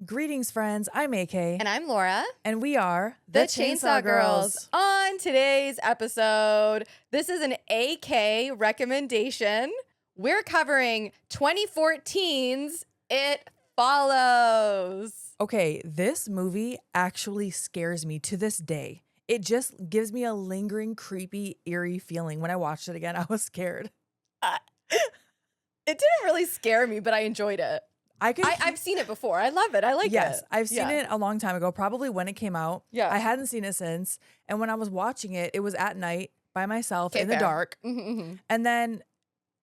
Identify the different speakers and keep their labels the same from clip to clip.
Speaker 1: Greetings, friends. I'm AK.
Speaker 2: And I'm Laura.
Speaker 1: And we are
Speaker 2: The Chainsaw Girls. On today's episode, this is an AK recommendation. We're covering 2014's It Follows.
Speaker 1: Okay, this movie actually scares me to this day. It just gives me a lingering, creepy, eerie feeling. When I watched it again, I was scared.
Speaker 2: It didn't really scare me, but I enjoyed it. I've seen it before. I love it. I like it.
Speaker 1: Yes, I've seen it a long time ago, probably when it came out.
Speaker 2: Yeah.
Speaker 1: I hadn't seen it since. And when I was watching it, it was at night by myself in the dark.
Speaker 2: Mm-hmm.
Speaker 1: And then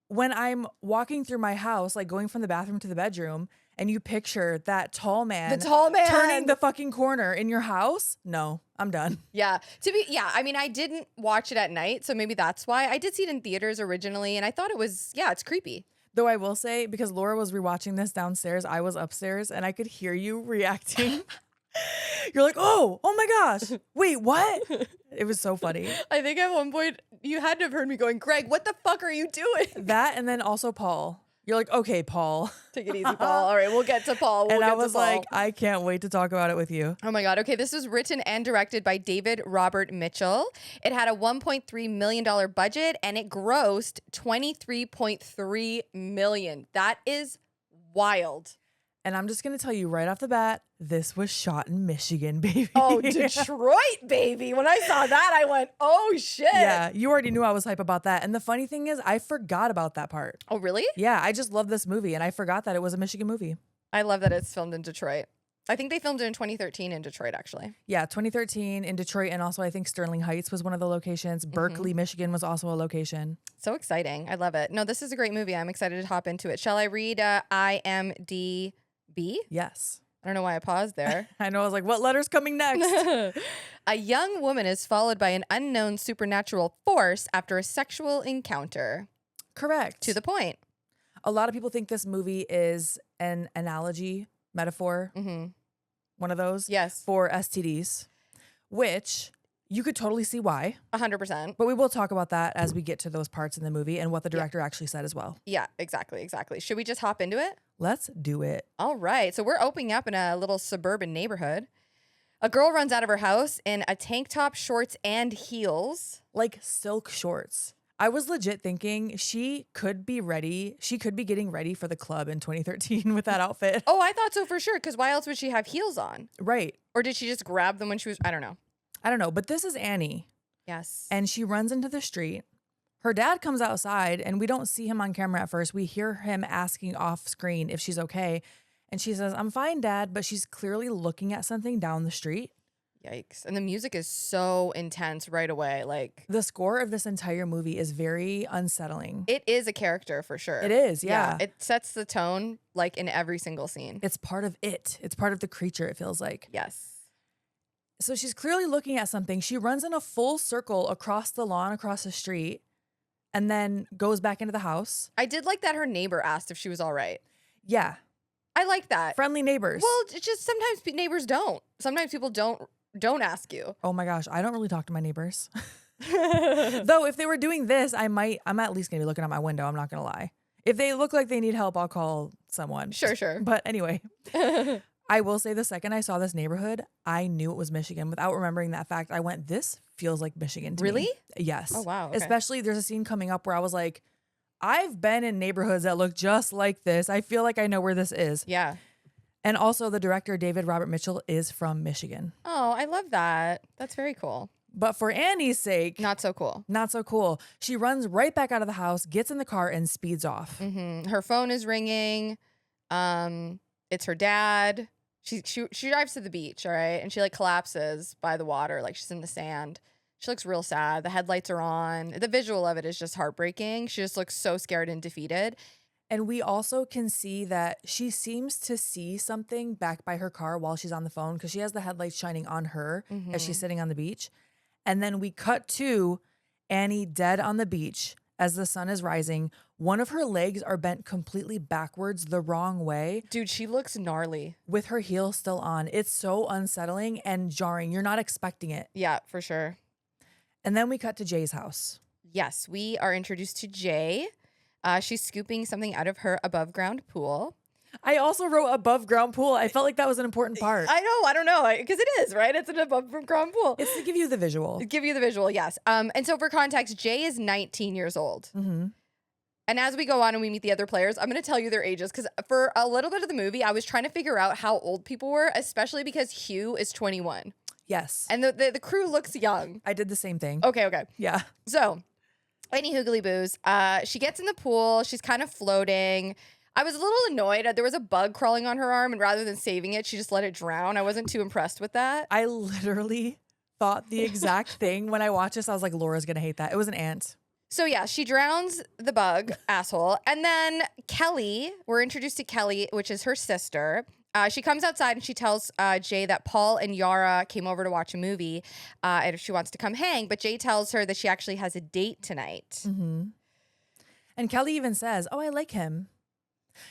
Speaker 1: when I'm walking through my house, like going from the bathroom to the bedroom, and you picture that tall man turning the fucking corner in your house, no, I'm done.
Speaker 2: Yeah. I mean, I didn't watch it at night, so maybe that's why. I did see it in theaters originally, and I thought it was, it's creepy.
Speaker 1: Though I will say, because Laura was rewatching this downstairs, I was upstairs, and I could hear you reacting. You're like, oh my gosh, wait, what? It was so funny.
Speaker 2: I think at one point you had to have heard me going, Greg, what the fuck are you doing?
Speaker 1: That, and then also Paul. You're like, okay, Paul.
Speaker 2: Take it easy, Paul. All right, we'll get to Paul.
Speaker 1: And I was like, I can't wait to talk about it with you.
Speaker 2: Oh my God. Okay, this was written and directed by David Robert Mitchell. It had a $1.3 million budget and it grossed $23.3 million. That is wild.
Speaker 1: And I'm just going to tell you right off the bat, this was shot in Michigan, baby.
Speaker 2: Oh, Detroit, baby. When I saw that, I went, oh, shit.
Speaker 1: Yeah, you already knew I was hype about that. And the funny thing is, I forgot about that part.
Speaker 2: Oh, really?
Speaker 1: Yeah, I just love this movie, and I forgot that it was a Michigan movie.
Speaker 2: I love that it's filmed in Detroit. I think they filmed it in 2013 in Detroit, actually.
Speaker 1: Yeah, 2013 in Detroit, and also I think Sterling Heights was one of the locations. Berkeley, Michigan was also a location.
Speaker 2: So exciting. I love it. No, this is a great movie. I'm excited to hop into it. Shall I read IMDb?
Speaker 1: Yes.
Speaker 2: I don't know why I paused there.
Speaker 1: I know. I was like, what letter's coming next?
Speaker 2: A young woman is followed by an unknown supernatural force after a sexual encounter.
Speaker 1: Correct.
Speaker 2: To the point.
Speaker 1: A lot of people think this movie is an analogy, metaphor, one of those.
Speaker 2: Yes.
Speaker 1: For STDs, which you could totally see why.
Speaker 2: 100%.
Speaker 1: But we will talk about that as we get to those parts in the movie and what the director actually said as well.
Speaker 2: Yeah, exactly. Should we just hop into it?
Speaker 1: Let's do it.
Speaker 2: All right. So we're opening up in a little suburban neighborhood. A girl runs out of her house in a tank top, shorts, and heels.
Speaker 1: Like silk shorts. I was legit thinking she could be ready. She could be getting ready for the club in 2013 with that outfit.
Speaker 2: Oh, I thought so for sure. Because why else would she have heels on?
Speaker 1: Right.
Speaker 2: Or did she just grab them when she was, I don't know.
Speaker 1: But this is Annie.
Speaker 2: Yes.
Speaker 1: And she runs into the street. Her dad comes outside and we don't see him on camera at first. We hear him asking off screen if she's okay. And she says, I'm fine, Dad. But she's clearly looking at something down the street.
Speaker 2: Yikes. And the music is so intense right away. Like,
Speaker 1: the score of this entire movie is very unsettling.
Speaker 2: It is a character for sure.
Speaker 1: It is, yeah.
Speaker 2: It sets the tone like in every single scene.
Speaker 1: It's part of it. It's part of the creature, it feels like.
Speaker 2: Yes.
Speaker 1: So she's clearly looking at something. She runs in a full circle across the lawn, across the street, and then goes back into the house.
Speaker 2: I did like that her neighbor asked if she was all right.
Speaker 1: Yeah.
Speaker 2: I like that.
Speaker 1: Friendly neighbors.
Speaker 2: Well, it's just sometimes neighbors don't. Sometimes people don't ask you.
Speaker 1: Oh my gosh, I don't really talk to my neighbors. Though if they were doing this, I'm at least gonna be looking out my window, I'm not gonna lie. If they look like they need help, I'll call someone.
Speaker 2: Sure.
Speaker 1: But anyway, I will say the second I saw this neighborhood, I knew it was Michigan. Without remembering that fact, I went, this feels like Michigan to me.
Speaker 2: Really?
Speaker 1: Yes.
Speaker 2: Oh, wow. Okay.
Speaker 1: Especially there's a scene coming up where I was like, I've been in neighborhoods that look just like this. I feel like I know where this is.
Speaker 2: Yeah.
Speaker 1: And also the director, David Robert Mitchell, is from Michigan.
Speaker 2: Oh, I love that. That's very cool.
Speaker 1: But for Annie's sake,
Speaker 2: not so cool.
Speaker 1: Not so cool. She runs right back out of the house, gets in the car, and speeds off.
Speaker 2: Her phone is ringing. It's her dad. She drives to the beach, all right? And she like collapses by the water, like she's in the sand. She looks real sad. The headlights are on. The visual of it is just heartbreaking. She just looks so scared and defeated.
Speaker 1: And we also can see that she seems to see something back by her car while she's on the phone because she has the headlights shining on her as she's sitting on the beach. And then we cut to Annie dead on the beach as the sun is rising. One of her legs are bent completely backwards the wrong way.
Speaker 2: Dude, she looks gnarly.
Speaker 1: With her heel still on. It's so unsettling and jarring. You're not expecting it.
Speaker 2: Yeah, for sure.
Speaker 1: And then we cut to Jay's house.
Speaker 2: Yes, we are introduced to Jay. She's scooping something out of her above ground pool.
Speaker 1: I also wrote above ground pool. I felt like that was an important part.
Speaker 2: I know. I don't know. Because it is, right? It's an above ground pool.
Speaker 1: It's to give you the visual.
Speaker 2: Give you the visual, yes. And so for context, Jay is 19 years old.
Speaker 1: Mm-hmm.
Speaker 2: And as we go on and we meet the other players, I'm going to tell you their ages. Because for a little bit of the movie, I was trying to figure out how old people were, especially because Hugh is 21.
Speaker 1: Yes.
Speaker 2: And the crew looks young.
Speaker 1: I did the same thing.
Speaker 2: Okay.
Speaker 1: Yeah.
Speaker 2: So, any hoogly boos, she gets in the pool. She's kind of floating. I was a little annoyed. There was a bug crawling on her arm, and rather than saving it, she just let it drown. I wasn't too impressed with that.
Speaker 1: I literally thought the exact thing when I watched this. I was like, Laura's going to hate that. It was an ant.
Speaker 2: So yeah, she drowns the bug, asshole. And then Kelly, we're introduced to Kelly, which is her sister. She comes outside and she tells Jay that Paul and Yara came over to watch a movie and if she wants to come hang. But Jay tells her that she actually has a date tonight.
Speaker 1: Mm-hmm. And Kelly even says, oh, I like him.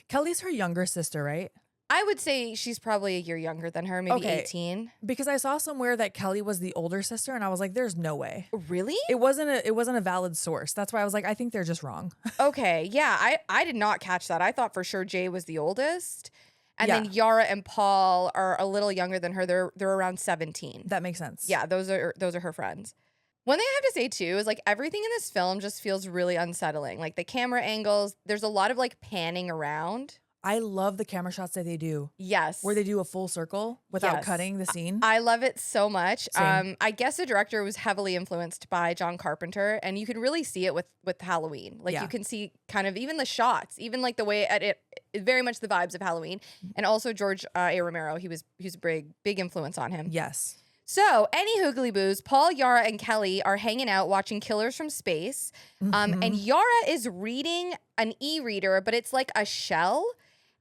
Speaker 1: Kelly's her younger sister, right?
Speaker 2: I would say she's probably a year younger than her, maybe 18.
Speaker 1: Because I saw somewhere that Kelly was the older sister, and I was like, "There's no way."
Speaker 2: Really?
Speaker 1: It wasn't a valid source. That's why I was like, I think they're just wrong.
Speaker 2: Okay, yeah, I did not catch that. I thought for sure Jay was the oldest, and
Speaker 1: Yeah.
Speaker 2: then Yara and Paul are a little younger than her. They're around 17.
Speaker 1: That makes sense.
Speaker 2: Yeah, those are her friends. One thing I have to say too is like everything in this film just feels really unsettling. Like the camera angles, there's a lot of like panning around.
Speaker 1: I love the camera shots that they do.
Speaker 2: Yes.
Speaker 1: Where they do a full circle without
Speaker 2: Yes.
Speaker 1: cutting the scene.
Speaker 2: I love it so much.
Speaker 1: Same.
Speaker 2: I guess the director was heavily influenced by John Carpenter, and you can really see it with Halloween. Like
Speaker 1: Yeah.
Speaker 2: you can see kind of even the shots, even like the way it very much the vibes of Halloween. And also George A. Romero, he was a big influence on him.
Speaker 1: Yes.
Speaker 2: So, any hoogly boos, Paul, Yara, and Kelly are hanging out watching Killers from Space.
Speaker 1: Mhm.
Speaker 2: And Yara is reading an e-reader, but it's like a shell.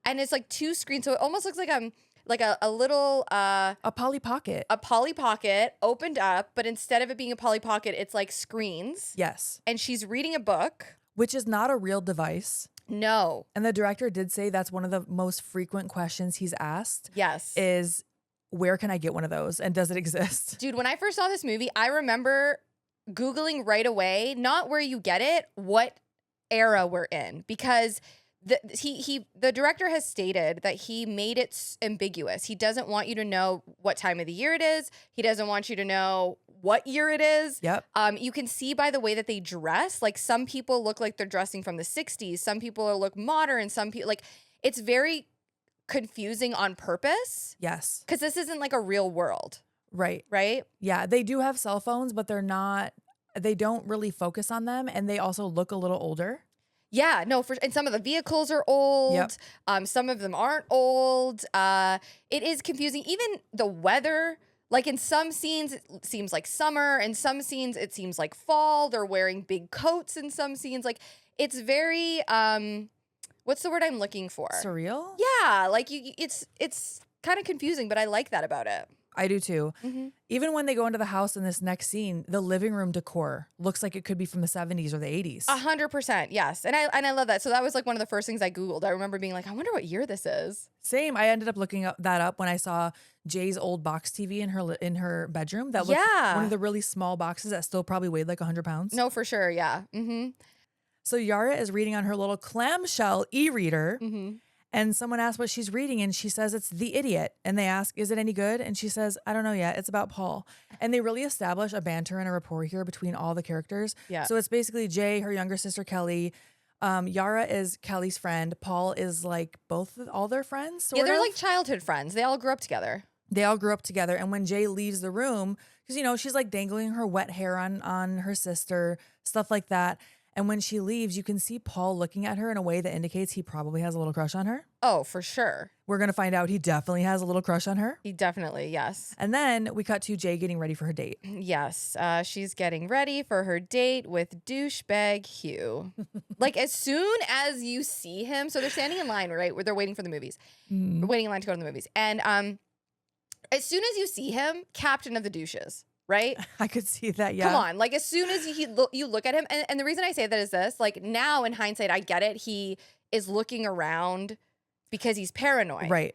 Speaker 2: And it's like two screens. So it almost looks like a little
Speaker 1: a Polly Pocket.
Speaker 2: a Polly Pocket opened up, but instead of it being a Polly Pocket, it's like screens.
Speaker 1: Yes.
Speaker 2: And she's reading a book.
Speaker 1: Which is not a real device.
Speaker 2: No.
Speaker 1: And the director did say that's one of the most frequent questions he's asked
Speaker 2: Yes.
Speaker 1: is, where can I get one of those? And does it exist?
Speaker 2: Dude, when I first saw this movie, I remember Googling right away, not where you get it, what era we're in. Because the director has stated that he made it ambiguous. He doesn't want you to know what time of the year it is. He doesn't want you to know what year it is.
Speaker 1: Yep.
Speaker 2: You can see by the way that they dress. Like some people look like they're dressing from the 60s. Some people look modern. Some people like it's very confusing on purpose.
Speaker 1: Yes.
Speaker 2: Because this isn't like a real world.
Speaker 1: Right.
Speaker 2: Right?
Speaker 1: Yeah. They do have cell phones, but they don't really focus on them. And they also look a little older.
Speaker 2: Yeah, no, and some of the vehicles are old.
Speaker 1: Yep.
Speaker 2: Some of them aren't old. It is confusing. Even the weather, like in some scenes, it seems like summer. In some scenes, it seems like fall. They're wearing big coats in some scenes. Like it's very, what's the word I'm looking for?
Speaker 1: Surreal?
Speaker 2: Yeah, like it's kind of confusing, but I like that about it.
Speaker 1: I do too.
Speaker 2: Mm-hmm.
Speaker 1: Even when they go into the house in this next scene, the living room decor looks like it could be from the 70s or the 80s.
Speaker 2: 100%, yes. And I love that. So that was like one of the first things I Googled. I remember being like, I wonder what year this is.
Speaker 1: Same. I ended up looking that up when I saw Jay's old box TV in her bedroom. That looked one of the really small boxes that still probably weighed like 100 pounds.
Speaker 2: No, for sure. Yeah. Mm-hmm.
Speaker 1: So Yara is reading on her little clamshell e-reader.
Speaker 2: Mm-hmm.
Speaker 1: And someone asks what she's reading, and she says it's The Idiot. And they ask, is it any good? And she says, I don't know yet. It's about Paul. And they really establish a banter and a rapport here between all the characters.
Speaker 2: Yeah.
Speaker 1: So it's basically Jay, her younger sister, Kelly. Yara is Kelly's friend. Paul is like all their friends. Sort
Speaker 2: Yeah, they're
Speaker 1: of.
Speaker 2: like childhood friends. They all grew up together.
Speaker 1: They all grew up together. And when Jay leaves the room, because, she's like dangling her wet hair on her sister, stuff like that. And when she leaves, you can see Paul looking at her in a way that indicates he probably has a little crush on her.
Speaker 2: Oh, for sure.
Speaker 1: We're going to find out he definitely has a little crush on her.
Speaker 2: He definitely, yes.
Speaker 1: And then we cut to Jay getting ready for her date.
Speaker 2: Yes. She's getting ready for her date with douchebag Hugh. Like as soon as you see him, so they're standing in line, right? Where they're waiting for the movies.
Speaker 1: Mm.
Speaker 2: Waiting in line to go to the movies. And as soon as you see him, captain of the douches. Right?
Speaker 1: I could see that, yeah.
Speaker 2: Come on. Like, as soon as you look at him, and the reason I say that is this, like, now in hindsight, I get it. He is looking around because he's paranoid.
Speaker 1: Right.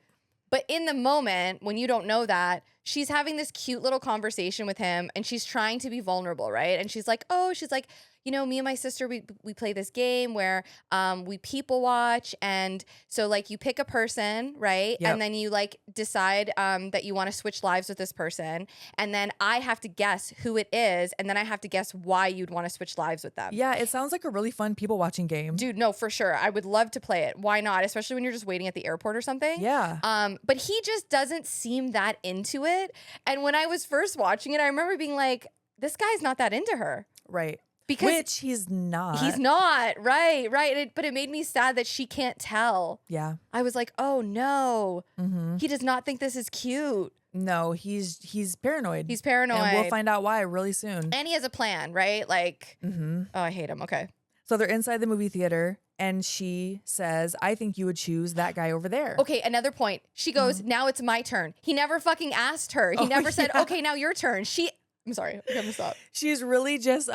Speaker 2: But in the moment, when you don't know that, she's having this cute little conversation with him and she's trying to be vulnerable, right? And she's like, oh, she's like, you know, me and my sister, we play this game where we people watch. And so like you pick a person, right?
Speaker 1: Yep.
Speaker 2: And then you like decide that you want to switch lives with this person. And then I have to guess who it is. And then I have to guess why you'd want to switch lives with them.
Speaker 1: Yeah, it sounds like a really fun people watching game.
Speaker 2: Dude, no, for sure. I would love to play it. Why not? Especially when you're just waiting at the airport or something.
Speaker 1: Yeah.
Speaker 2: But he just doesn't seem that into it. And when I was first watching it, I remember being like, this guy's not that into her.
Speaker 1: Right.
Speaker 2: Because
Speaker 1: Which he's not.
Speaker 2: He's not. Right. But it made me sad that she can't tell.
Speaker 1: Yeah.
Speaker 2: I was like, oh no.
Speaker 1: Mm-hmm.
Speaker 2: He does not think this is cute.
Speaker 1: No, he's paranoid.
Speaker 2: He's paranoid.
Speaker 1: And we'll find out why really soon.
Speaker 2: And he has a plan, right? Like,
Speaker 1: Mm-hmm.
Speaker 2: oh, I hate him. Okay.
Speaker 1: So they're inside the movie theater and she says, I think you would choose that guy over there.
Speaker 2: Okay, another point. She goes, now it's my turn. He never fucking asked her. He never said, okay, now your turn. I'm sorry. I'm gonna stop.
Speaker 1: She's really just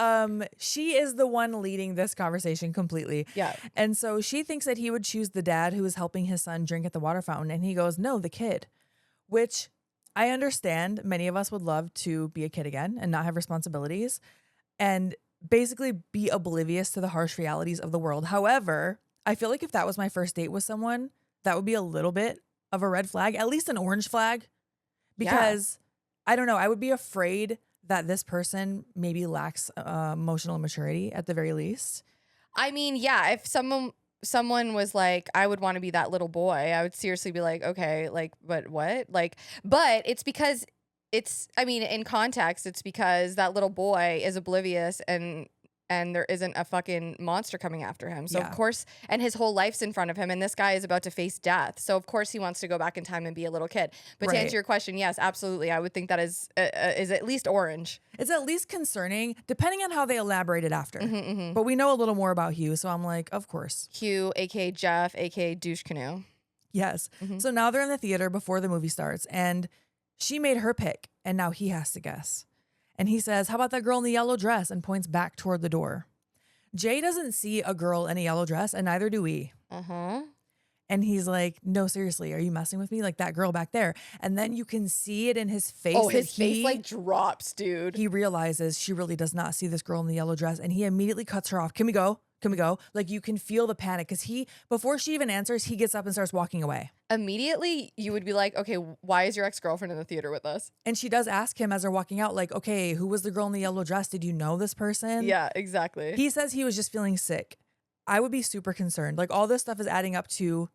Speaker 1: she is the one leading this conversation completely.
Speaker 2: Yeah.
Speaker 1: And so she thinks that he would choose the dad who is helping his son drink at the water fountain, and he goes, no, the kid. Which I understand many of us would love to be a kid again and not have responsibilities and basically be oblivious to the harsh realities of the world. However, I feel like if that was my first date with someone, that would be a little bit of a red flag, at least an orange flag. Because I don't know, I would be afraid that this person maybe lacks emotional maturity at the very least.
Speaker 2: I mean, yeah, if someone was like, I would want to be that little boy, I would seriously be like, okay, like, but what? Like, but it's because in context, it's because that little boy is oblivious and there isn't a fucking monster coming after him. So
Speaker 1: Yeah.
Speaker 2: of course, and his whole life's in front of him and this guy is about to face death. So of course he wants to go back in time and be a little kid. But to
Speaker 1: Right.
Speaker 2: answer your question, yes, absolutely. I would think that is at least orange.
Speaker 1: It's at least concerning, depending on how they elaborate it after.
Speaker 2: Mm-hmm.
Speaker 1: But we know a little more about Hugh, so I'm like, of course.
Speaker 2: Hugh, aka Jeff, aka douche canoe.
Speaker 1: Yes.
Speaker 2: Mhm.
Speaker 1: So now they're in the theater before the movie starts, and she made her pick, and now he has to guess. And he says, how about that girl in the yellow dress? And points back toward the door. Jay doesn't see a girl in a yellow dress, and neither do we.
Speaker 2: Uh-huh.
Speaker 1: And he's like, no, seriously, are you messing with me? Like that girl back there. And then you can see it in his face.
Speaker 2: Oh,
Speaker 1: that
Speaker 2: his face like drops, dude.
Speaker 1: he realizes she really does not see this girl in the yellow dress. And he immediately cuts her off. Can we go? Can we go? Like you can feel the panic because before she even answers, he gets up and starts walking away.
Speaker 2: Immediately, you would be like, okay, why is your ex-girlfriend in the theater with us?
Speaker 1: And she does ask him as they're walking out, like, okay, who was the girl in the yellow dress? Did you know this person?
Speaker 2: Yeah, exactly.
Speaker 1: He says he was just feeling sick. I would be super concerned. Like all this stuff is adding up to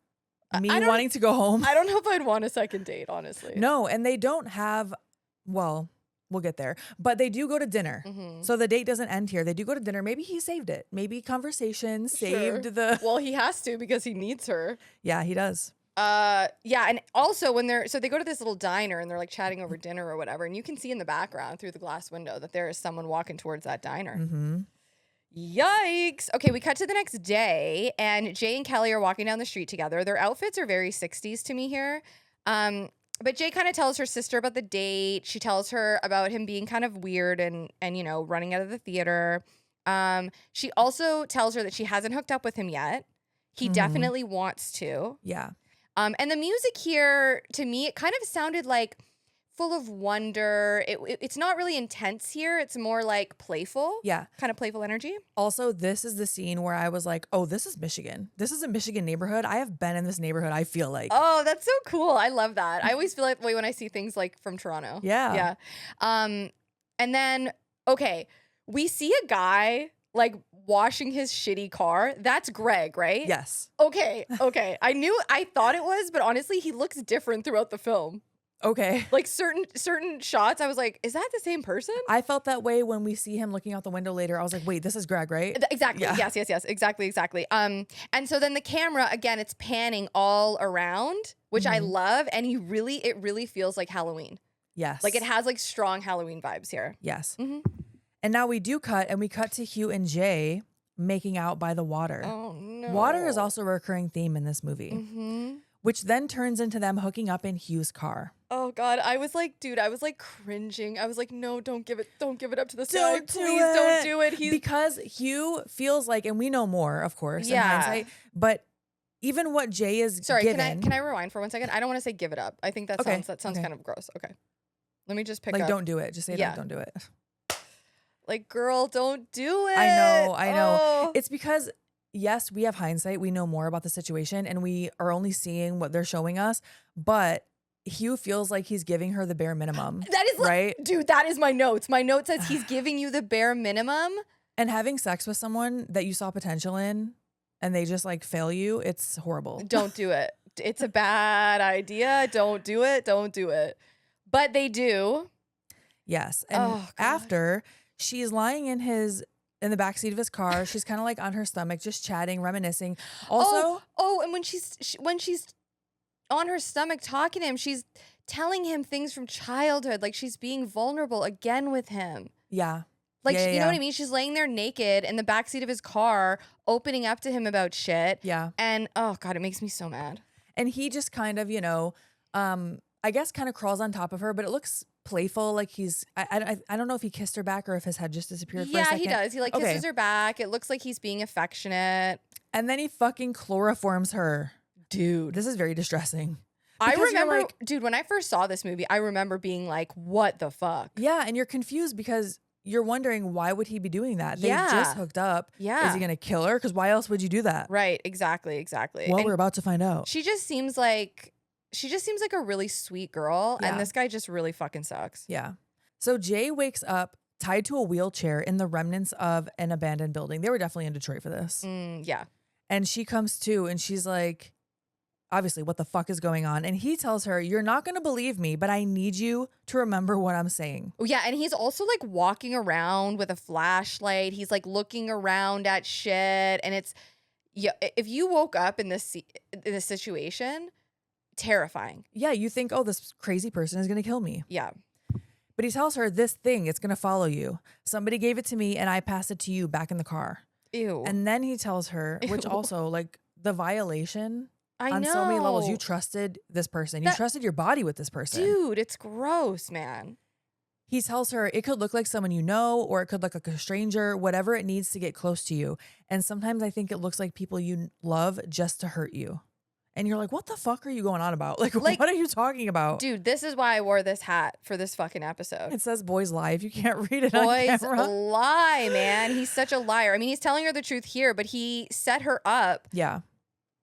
Speaker 1: me wanting to go home.
Speaker 2: I don't know if I'd want a second date, honestly.
Speaker 1: No, and they don't have, well, we'll get there, but they do go to dinner.
Speaker 2: Mhm.
Speaker 1: So the date doesn't end here. They do go to dinner. Maybe he saved it. Maybe conversation saved the.
Speaker 2: Well, he has to because he needs her.
Speaker 1: Yeah, he does.
Speaker 2: Yeah, and also when they go to this little diner and they're like chatting over dinner or whatever, and you can see in the background through the glass window that there is someone walking towards that diner.
Speaker 1: Mm-hmm.
Speaker 2: Yikes. Okay, we cut to the next day and Jay and Kelly are walking down the street together. Their outfits are very 60s to me here. But Jay kind of tells her sister about the date. She tells her about him being kind of weird and you know, running out of the theater. She also tells her that she hasn't hooked up with him yet. He definitely wants to.
Speaker 1: Yeah.
Speaker 2: And the music here, to me, it kind of sounded like full of wonder. It's not really intense here. It's more like playful.
Speaker 1: Yeah.
Speaker 2: Kind of playful energy.
Speaker 1: Also, this is the scene where I was like, oh, this is Michigan. This is a Michigan neighborhood. I have been in this neighborhood, I feel like.
Speaker 2: Oh, that's so cool. I love that. I always feel that way when I see things like from Toronto.
Speaker 1: Yeah.
Speaker 2: Yeah. And then, okay, we see a guy like washing his shitty car. That's Greg, right?
Speaker 1: Yes.
Speaker 2: Okay. I thought it was, but honestly, he looks different throughout the film.
Speaker 1: Okay.
Speaker 2: Like certain shots, I was like, is that the same person?
Speaker 1: I felt that way when we see him looking out the window later. I was like, wait, this is Greg, right?
Speaker 2: Exactly.
Speaker 1: Yeah.
Speaker 2: Yes. Exactly. And so then the camera, again, it's panning all around, which I love. And it really feels like Halloween.
Speaker 1: Yes.
Speaker 2: Like it has like strong Halloween vibes here.
Speaker 1: Yes.
Speaker 2: Mhm.
Speaker 1: And now we do cut, and we cut to Hugh and Jay making out by the water.
Speaker 2: Oh, no.
Speaker 1: Water is also a recurring theme in this movie,
Speaker 2: Mm-hmm.
Speaker 1: which then turns into them hooking up in Hugh's car.
Speaker 2: Oh God, I was like cringing. I was like, no, don't give it up to this guy.
Speaker 1: Don't do
Speaker 2: Please
Speaker 1: it.
Speaker 2: don't do it.
Speaker 1: Because Hugh feels like, and we know more, of course, in
Speaker 2: Yeah.
Speaker 1: hindsight, but even what Jay is
Speaker 2: Sorry,
Speaker 1: given.
Speaker 2: can I rewind for 1 second? I don't want to say give it up. I think that
Speaker 1: Okay,
Speaker 2: sounds
Speaker 1: okay.
Speaker 2: kind of gross. Okay. Let me just pick
Speaker 1: Like,
Speaker 2: up.
Speaker 1: don't do it. Just say
Speaker 2: Yeah.
Speaker 1: like, don't do it.
Speaker 2: Like, girl, don't do it.
Speaker 1: I know.
Speaker 2: Oh.
Speaker 1: It's because, yes, we have hindsight. We know more about the situation and we are only seeing what they're showing us. But Hugh feels like he's giving her the bare minimum.
Speaker 2: That is
Speaker 1: right?
Speaker 2: Dude, that is my notes. My note says he's giving you the bare minimum.
Speaker 1: And having sex with someone that you saw potential in and they just like fail you, it's horrible.
Speaker 2: Don't do it. It's a bad idea. Don't do it. Don't do it. But they do.
Speaker 1: Yes. And after, she's lying in the backseat of his car. She's kind of like on her stomach, just chatting, reminiscing. Also,
Speaker 2: and when she's on her stomach talking to him, she's telling him things from childhood. Like she's being vulnerable again with him.
Speaker 1: Yeah.
Speaker 2: Like,
Speaker 1: Yeah,
Speaker 2: you know what I mean? She's laying there naked in the backseat of his car, opening up to him about shit.
Speaker 1: Yeah.
Speaker 2: And oh God, it makes me so mad.
Speaker 1: And he just kind of, I guess kind of crawls on top of her, but it looks playful. Like I don't know if he kissed her back or if his head just disappeared for a second.
Speaker 2: Yeah, he does. He like kisses her back. It looks like he's being affectionate.
Speaker 1: And then he fucking chloroforms her.
Speaker 2: Dude.
Speaker 1: This is very distressing.
Speaker 2: I remember, dude, when I first saw this movie, I remember being like, what the fuck?
Speaker 1: Yeah, and you're confused because you're wondering why would he be doing that? They
Speaker 2: Yeah.
Speaker 1: just hooked up.
Speaker 2: Yeah.
Speaker 1: Is he going to kill her? Because why else would you do that?
Speaker 2: Right, exactly.
Speaker 1: Well,
Speaker 2: And
Speaker 1: we're about to find out.
Speaker 2: she just seems like a really sweet girl,
Speaker 1: Yeah.
Speaker 2: and this guy just really fucking sucks.
Speaker 1: Yeah. So Jay wakes up tied to a wheelchair in the remnants of an abandoned building. They were definitely in Detroit for this.
Speaker 2: Yeah.
Speaker 1: And she comes to and she's like, obviously, what the fuck is going on? And he tells her, you're not going to believe me, but I need you to remember what I'm saying.
Speaker 2: Oh, yeah. And he's also like walking around with a flashlight. He's like looking around at shit. And it's, yeah, if you woke up in this situation, terrifying.
Speaker 1: Yeah, you think, oh, this crazy person is going to kill me.
Speaker 2: Yeah.
Speaker 1: But he tells her, this thing, it's going to follow you. Somebody gave it to me and I passed it to you back in the car.
Speaker 2: Ew.
Speaker 1: And then he tells her, which
Speaker 2: Ew.
Speaker 1: also, like, the violation
Speaker 2: on
Speaker 1: so many levels. You trusted this person. You trusted your body with this person.
Speaker 2: Dude, it's gross, man.
Speaker 1: He tells her it could look like someone you know, or it could look like a stranger, whatever it needs to get close to you. And sometimes I think it looks like people you love just to hurt you. And you're like, what the fuck are you going on about? Like what are you talking about?
Speaker 2: Dude, this is why I wore this hat for this fucking episode.
Speaker 1: It says boys lie if you can't read it
Speaker 2: Boys
Speaker 1: on camera.
Speaker 2: lie, man. He's such a liar. I mean, he's telling her the truth here, but he set her up.
Speaker 1: Yeah.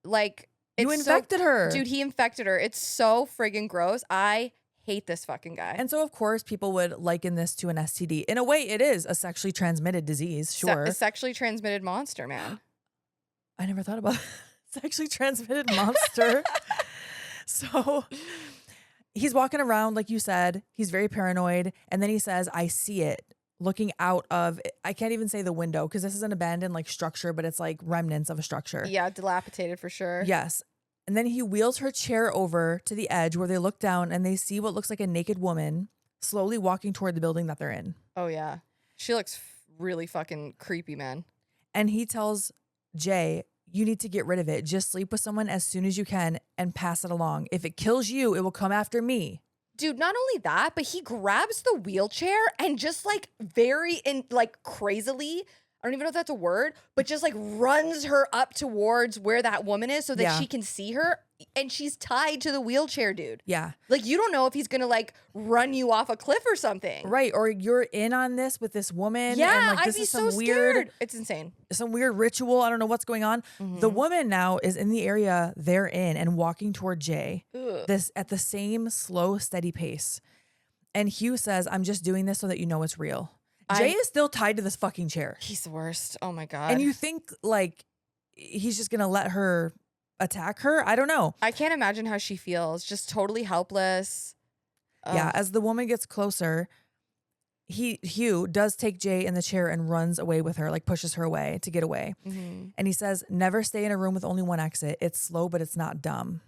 Speaker 2: Like,
Speaker 1: you infected her.
Speaker 2: Dude, he infected her. It's so friggin' gross. I hate this fucking guy.
Speaker 1: And so, of course, people would liken this to an STD. In a way, it is a sexually transmitted disease, sure.
Speaker 2: A sexually transmitted monster, man.
Speaker 1: I never thought about sexually transmitted monster. So he's walking around, like you said. He's very paranoid. And then he says, I see it. Looking out of, I can't even say the window because this is an abandoned like structure, but it's like remnants of a structure.
Speaker 2: Yeah, dilapidated for sure.
Speaker 1: Yes. And then he wheels her chair over to the edge where they look down and they see what looks like a naked woman slowly walking toward the building that they're in.
Speaker 2: Oh, yeah. She looks really fucking creepy, man.
Speaker 1: And he tells Jay, you need to get rid of it. Just sleep with someone as soon as you can and pass it along. If it kills you, it will come after me.
Speaker 2: Dude, not only that, but he grabs the wheelchair and just like crazily, I don't even know if that's a word, but just like runs her up towards where that woman is so that she can see her. And she's tied to the wheelchair, dude.
Speaker 1: Yeah.
Speaker 2: Like, you don't know if he's going to like run you off a cliff or something.
Speaker 1: Right. Or you're in on this with this woman.
Speaker 2: Yeah,
Speaker 1: and like, this
Speaker 2: I'd be
Speaker 1: is
Speaker 2: so
Speaker 1: some weird,
Speaker 2: scared. It's insane.
Speaker 1: Some weird ritual. I don't know what's going on.
Speaker 2: Mm-hmm.
Speaker 1: The woman now is in the area they're in and walking toward Jay.
Speaker 2: Ugh.
Speaker 1: This at the same slow, steady pace. And Hugh says, I'm just doing this so that you know it's real. Jay is still tied to this fucking chair.
Speaker 2: He's the worst. Oh my God.
Speaker 1: And you think like he's just going to let her attack her? I don't know.
Speaker 2: I can't imagine how she feels. Just totally helpless.
Speaker 1: Yeah. As the woman gets closer, Hugh does take Jay in the chair and runs away with her, like pushes her away to get away.
Speaker 2: Mm-hmm.
Speaker 1: And he says, never stay in a room with only one exit. It's slow, but it's not dumb.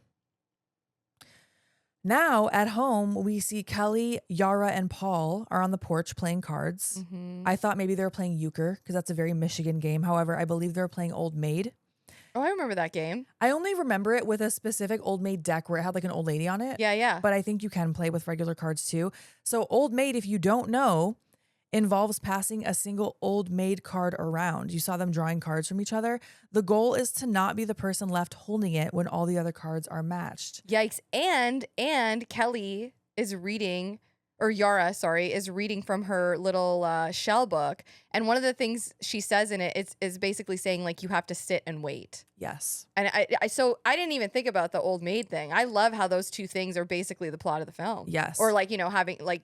Speaker 1: Now at home, we see Kelly, Yara, and Paul are on the porch playing cards.
Speaker 2: Mm-hmm.
Speaker 1: I thought maybe they were playing euchre because that's a very Michigan game. However, I believe they were playing Old Maid.
Speaker 2: Oh, I remember that game.
Speaker 1: I only remember it with a specific Old Maid deck where it had like an old lady on it.
Speaker 2: Yeah, yeah.
Speaker 1: But I think you can play with regular cards too. So Old Maid, if you don't know, involves passing a single Old Maid card around. You saw them drawing cards from each other. The goal is to not be the person left holding it when all the other cards are matched.
Speaker 2: Yikes. And Kelly is reading or Yara, sorry, is reading from her little shell book. And one of the things she says in it is basically saying, like, you have to sit and wait.
Speaker 1: Yes.
Speaker 2: And so I didn't even think about the old maid thing. I love how those two things are basically the plot of the film.
Speaker 1: Yes.
Speaker 2: Or like, having like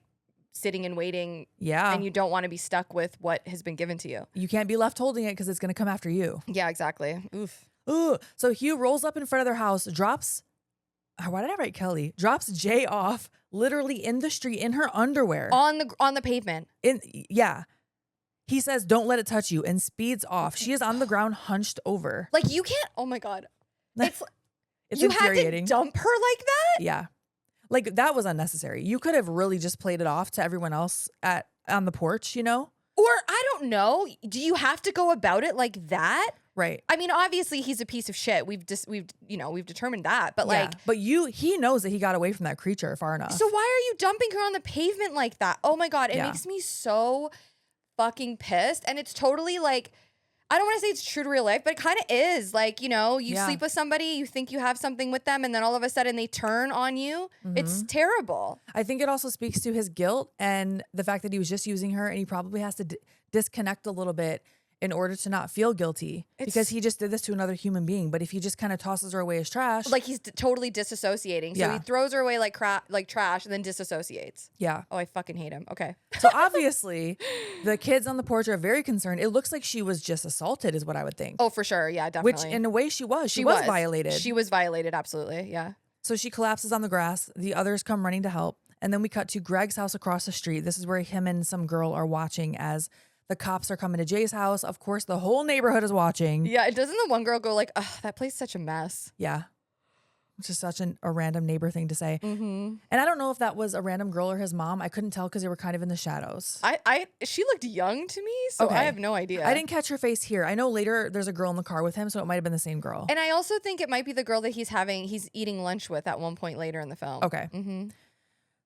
Speaker 2: sitting and waiting.
Speaker 1: Yeah.
Speaker 2: And you don't want to be stuck with what has been given to you.
Speaker 1: You can't be left holding it because it's going to come after you.
Speaker 2: Yeah, exactly. Oof.
Speaker 1: Ooh. So Hugh rolls up in front of their house, drops, why did I write Kelly? Drops Jay off literally in the street in her underwear.
Speaker 2: On the pavement.
Speaker 1: Yeah. He says, don't let it touch you, and speeds off. She is on the ground hunched over.
Speaker 2: Like, you can't, oh my God. It's
Speaker 1: you
Speaker 2: infuriating. Had to dump her like that?
Speaker 1: Yeah. Like, that was unnecessary. You could have really just played it off to everyone else on the porch, Or
Speaker 2: I don't know. Do you have to go about it like that?
Speaker 1: Right.
Speaker 2: I mean, obviously he's a piece of shit. We've determined that. But
Speaker 1: but he knows that he got away from that creature far enough.
Speaker 2: So why are you dumping her on the pavement like that? Oh my God, it
Speaker 1: Yeah.
Speaker 2: makes me so fucking pissed. And it's totally like, I don't want to say it's true to real life, but it kind of is. Like, you sleep with somebody, you think you have something with them, and then all of a sudden they turn on you.
Speaker 1: Mm-hmm.
Speaker 2: It's terrible.
Speaker 1: I think it also speaks to his guilt and the fact that he was just using her, and he probably has to disconnect a little bit in order to not feel guilty because he just did this to another human being. But if he just kind of tosses her away as trash,
Speaker 2: like he's totally disassociating. So he throws her away like trash and then disassociates.
Speaker 1: Yeah.
Speaker 2: Oh, I fucking hate him. Okay.
Speaker 1: So obviously the kids on the porch are very concerned. It looks like she was just assaulted is what I would think.
Speaker 2: Oh, for sure. Yeah, definitely.
Speaker 1: Which in a way she was. She was violated.
Speaker 2: She was violated. Absolutely. Yeah.
Speaker 1: So she collapses on the grass. The others come running to help. And then we cut to Greg's house across the street. This is where him and some girl are watching as the cops are coming to Jay's house. Of course, the whole neighborhood is watching.
Speaker 2: Yeah, doesn't the one girl go like, "Ugh, that place is such a mess."
Speaker 1: Yeah, which is such a random neighbor thing to say.
Speaker 2: Mm-hmm.
Speaker 1: And I don't know if that was a random girl or his mom. I couldn't tell because they were kind of in the shadows.
Speaker 2: She looked young to me, so I have no idea.
Speaker 1: I didn't catch her face here. I know later there's a girl in the car with him, so it might have been the same girl.
Speaker 2: And I also think it might be the girl that he's eating lunch with at one point later in the film.
Speaker 1: Okay.
Speaker 2: Mm-hmm.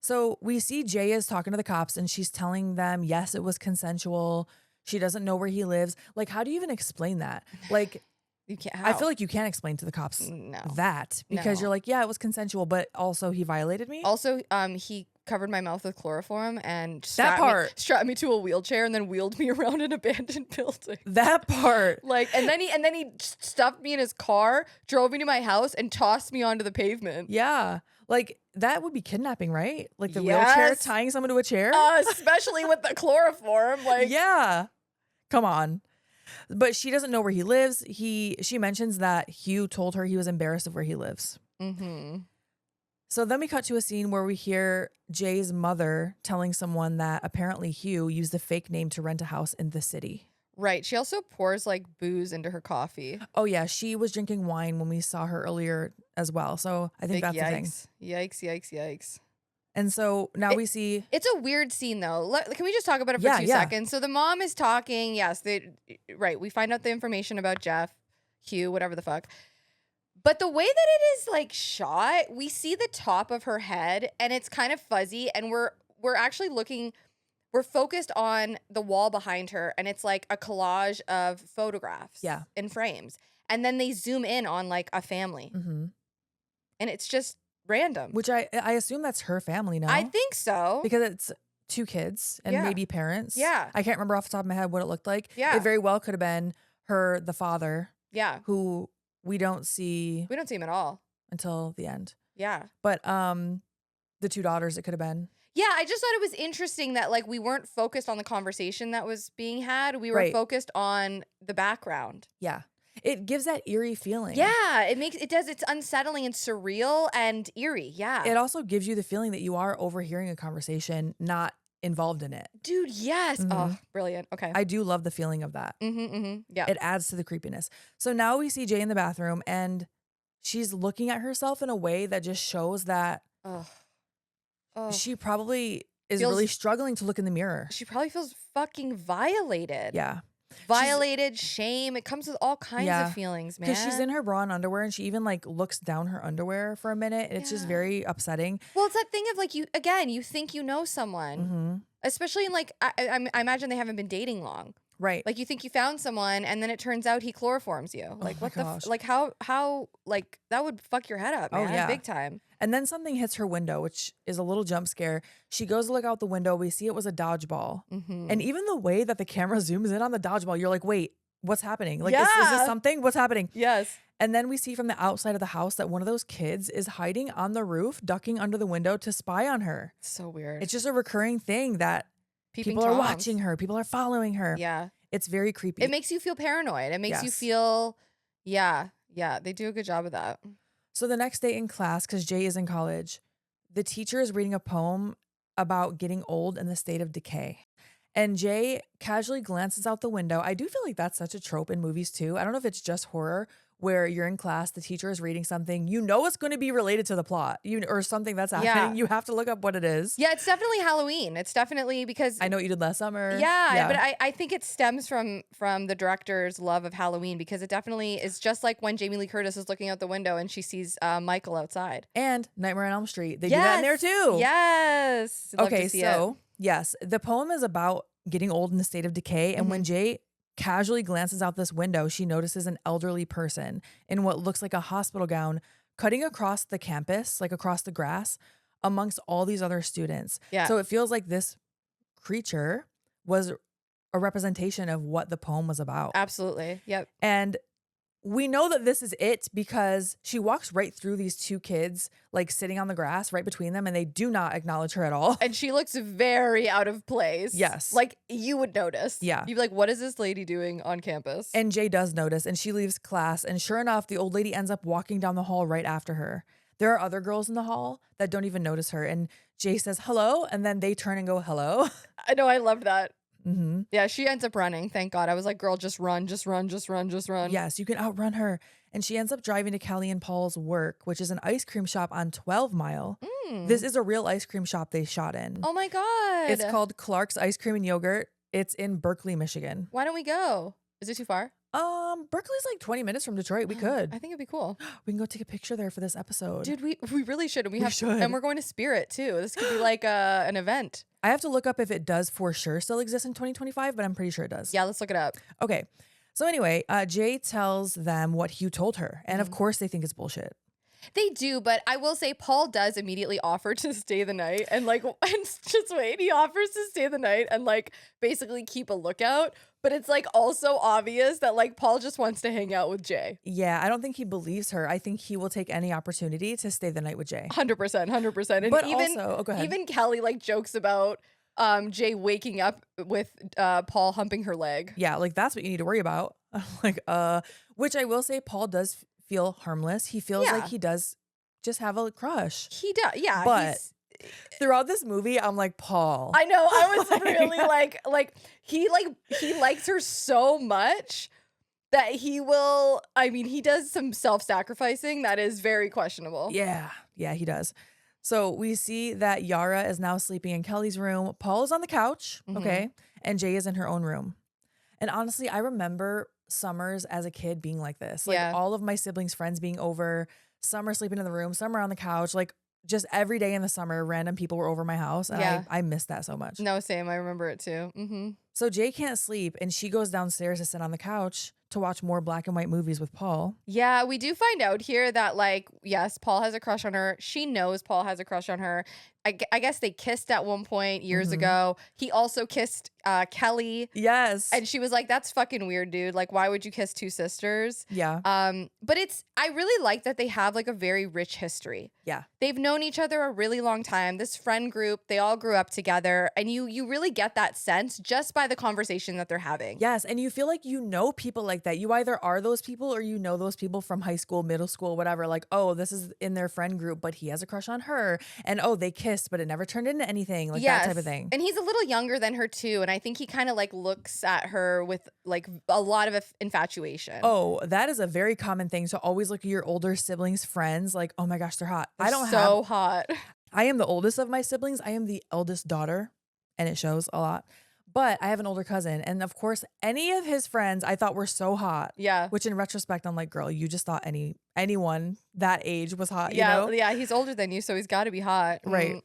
Speaker 1: So we see Jay is talking to the cops, and she's telling them, yes, it was consensual. She doesn't know where he lives. Like, how do you even explain that? Like,
Speaker 2: you can't.
Speaker 1: I feel like you can't explain to the cops that because you're like, yeah, it was consensual, but also he violated me.
Speaker 2: Also, he covered my mouth with chloroform and strapped me to a wheelchair and then wheeled me around an abandoned building.
Speaker 1: That part,
Speaker 2: like, and then he stuffed me in his car, drove me to my house, and tossed me onto the pavement.
Speaker 1: Yeah. Like, that would be kidnapping, right? Like the wheelchair, tying someone to a chair?
Speaker 2: Especially with the chloroform. Like,
Speaker 1: yeah. Come on. But she doesn't know where he lives. She mentions that Hugh told her he was embarrassed of where he lives.
Speaker 2: Mm-hmm.
Speaker 1: So then we cut to a scene where we hear Jay's mother telling someone that apparently Hugh used a fake name to rent a house in the city.
Speaker 2: Right. She also pours like booze into her coffee.
Speaker 1: Oh, yeah. She was drinking wine when we saw her earlier as well. So I think that's the thing.
Speaker 2: Yikes.
Speaker 1: And so now we see.
Speaker 2: It's a weird scene, though. Can we just talk about it for 2 seconds? So the mom is talking. Yes. We find out the information about Jeff, Hugh, whatever the fuck. But the way that it is like shot, we see the top of her head and it's kind of fuzzy. And we're actually looking. We're focused on the wall behind her, and it's like a collage of photographs in frames. And then they zoom in on like a family.
Speaker 1: Mm-hmm.
Speaker 2: And it's just random.
Speaker 1: Which I assume that's her family now.
Speaker 2: I think so.
Speaker 1: Because it's 2 kids and maybe parents.
Speaker 2: Yeah.
Speaker 1: I can't remember off the top of my head what it looked like.
Speaker 2: Yeah.
Speaker 1: It very well could have been the father.
Speaker 2: Yeah.
Speaker 1: Who we don't see.
Speaker 2: We don't see him at all.
Speaker 1: Until the end.
Speaker 2: Yeah.
Speaker 1: But the 2 daughters, it could have been.
Speaker 2: Yeah, I just thought it was interesting that like we weren't focused on the conversation that was being had. We were focused on the background.
Speaker 1: Yeah. It gives that eerie feeling.
Speaker 2: Yeah, it's unsettling and surreal and eerie. Yeah.
Speaker 1: It also gives you the feeling that you are overhearing a conversation, not involved in it.
Speaker 2: Dude, yes. Mm-hmm. Oh, brilliant. Okay.
Speaker 1: I do love the feeling of that.
Speaker 2: Mm-hmm, mm-hmm. Yeah.
Speaker 1: It adds to the creepiness. So now we see Jay in the bathroom and she's looking at herself in a way that just shows that she probably is really struggling to look in the mirror.
Speaker 2: She probably feels fucking violated.
Speaker 1: Yeah.
Speaker 2: Violated, shame. It comes with all kinds of feelings, man.
Speaker 1: Because she's in her bra and underwear and she even like looks down her underwear for a minute. And it's just very upsetting.
Speaker 2: Well, it's that thing of like, you think you know someone.
Speaker 1: Mm-hmm.
Speaker 2: Especially in like, I imagine they haven't been dating long.
Speaker 1: Right.
Speaker 2: Like you think you found someone and then it turns out he chloroforms you. Like
Speaker 1: my
Speaker 2: what the
Speaker 1: gosh.
Speaker 2: like how like that would fuck your head up,
Speaker 1: Oh,
Speaker 2: man.
Speaker 1: yeah.
Speaker 2: Big time.
Speaker 1: And then something hits her window, which is a little jump scare. She goes to look out the window. We see it was a dodgeball. And even the way that the camera zooms in on the dodgeball, you're like, wait, what's happening? Like, is this something? What's happening?
Speaker 2: Yes.
Speaker 1: And then we see from the outside of the house that one of those kids is hiding on the roof, ducking under the window to spy on her.
Speaker 2: So weird.
Speaker 1: It's just a recurring thing that
Speaker 2: Peeping
Speaker 1: people are
Speaker 2: Toms.
Speaker 1: watching her. People are following her.
Speaker 2: Yeah.
Speaker 1: It's very creepy.
Speaker 2: It makes you feel paranoid. It makes you
Speaker 1: Yes.
Speaker 2: feel, yeah. They do a good job of that.
Speaker 1: So the next day in class, because Jay is in college, the teacher is reading a poem about getting old and the state of decay. And Jay casually glances out the window. I do feel like that's such a trope in movies too. I don't know if it's just horror where you're in class, the teacher is reading something, you know it's going to be related to the plot, or something that's happening.
Speaker 2: Yeah.
Speaker 1: You have to look up what it is.
Speaker 2: Yeah, it's definitely Halloween. It's definitely because
Speaker 1: I Know What You Did Last Summer.
Speaker 2: Yeah, but I think it stems from the director's love of Halloween because it definitely is just like when Jamie Lee Curtis is looking out the window and she sees Michael outside.
Speaker 1: And Nightmare on Elm Street. They do that in there too.
Speaker 2: Yes. Love
Speaker 1: Okay,
Speaker 2: to see
Speaker 1: so yes, the poem is about getting old in the state of decay. And when Jay casually glances out this window, she notices an elderly person in what looks like a hospital gown cutting across the campus, like across the grass, amongst all these other students.
Speaker 2: Yeah.
Speaker 1: So it feels like this creature was a representation of what the poem was about.
Speaker 2: Absolutely. Yep.
Speaker 1: And we know that this is it because she walks right through these two kids, like sitting on the grass right between them, and they do not acknowledge her at all.
Speaker 2: And she looks very out of place.
Speaker 1: Yes.
Speaker 2: Like you would notice.
Speaker 1: Yeah.
Speaker 2: You'd be like, what is this lady doing on campus?
Speaker 1: And Jay does notice, and she leaves class. And sure enough, the old lady ends up walking down the hall right after her. There are other girls in the hall that don't even notice her. And Jay says, hello. And then they turn and go, hello.
Speaker 2: I know. I loved that.
Speaker 1: Mm-hmm.
Speaker 2: Yeah, she ends up running. Thank God. I was like, girl, just run, just run, just run, just run.
Speaker 1: Yes, you can outrun her. And she ends up driving to Kelly and Paul's work, which is an ice cream shop on 12 Mile. This is a real ice cream shop they shot in.
Speaker 2: Oh my God.
Speaker 1: It's called Clark's Ice Cream and Yogurt. It's in Berkeley, Michigan.
Speaker 2: Why don't we go? Is it too far?
Speaker 1: Berkeley's like 20 minutes from Detroit. We could.
Speaker 2: I think it'd be cool.
Speaker 1: We can go take a picture there for this episode.
Speaker 2: Dude, we really should. And we have
Speaker 1: should.
Speaker 2: and we're going to Spirit too. This could be like an event.
Speaker 1: I have to look up if it does for sure still exist in 2025, but I'm pretty sure it does.
Speaker 2: Yeah, let's look it up.
Speaker 1: Okay. So anyway, Jay tells them what Hugh told her. And of course they think it's bullshit.
Speaker 2: They do, but I will say Paul does immediately offer to stay the night and just wait. He offers to stay the night and like basically keep a lookout. But it's like also obvious that like Paul just wants to hang out with Jay.
Speaker 1: Yeah, I don't think he believes her. I think he will take any opportunity to stay the night with Jay.
Speaker 2: 100%. And
Speaker 1: But
Speaker 2: even,
Speaker 1: also, go ahead.
Speaker 2: even Kelly like jokes about Jay waking up with Paul humping her leg.
Speaker 1: Yeah, like that's what you need to worry about. Like, which I will say Paul does feel harmless. He feels
Speaker 2: Yeah.
Speaker 1: like he does just have a crush.
Speaker 2: He does, yeah.
Speaker 1: But throughout this movie, I'm like, Paul.
Speaker 2: I know. I was really like he likes her so much that he will. I mean, he does some self-sacrificing that is very questionable.
Speaker 1: Yeah, he does. So we see that Yara is now sleeping in Kelly's room. Paul is on the couch, okay, and Jay is in her own room. And honestly, I remember summers as a kid being like this. Like all of my siblings' friends being over, some are sleeping in the room, some are on the couch, like just every day in the summer, random people were over my house. And I miss that so much.
Speaker 2: No, same. I remember it too.
Speaker 1: So Jay can't sleep and she goes downstairs to sit on the couch to watch more black and white movies with Paul.
Speaker 2: Yeah, we do find out here that like, yes, Paul has a crush on her. She knows Paul has a crush on her. I guess they kissed at one point years ago. He also kissed Kelly.
Speaker 1: Yes.
Speaker 2: And she was like, that's fucking weird, dude. Like, why would you kiss two sisters?
Speaker 1: Yeah.
Speaker 2: But I really like that they have like a very rich history.
Speaker 1: Yeah.
Speaker 2: They've known each other a really long time. This friend group, they all grew up together. And you really get that sense just by the conversation that they're having.
Speaker 1: Yes. And you feel like you know people like that. You either are those people or you know those people from high school, middle school, whatever. Like, oh, this is in their friend group, but he has a crush on her. And oh, they kissed, but it never turned into anything. Like that type of thing.
Speaker 2: And he's a little younger than her too. And I think he kind of like looks at her with like a lot of infatuation.
Speaker 1: Oh, that is a very common thing. To always look at your older siblings' friends like, oh my gosh, they're hot.
Speaker 2: Hot.
Speaker 1: I am the oldest of my siblings. I am the eldest daughter, and it shows a lot. But I have an older cousin. And of course, any of his friends I thought were so hot.
Speaker 2: Yeah.
Speaker 1: Which in retrospect, I'm like, girl, you just thought anyone that age was hot, you know?
Speaker 2: Yeah, he's older than you, so he's got to be hot.
Speaker 1: Right.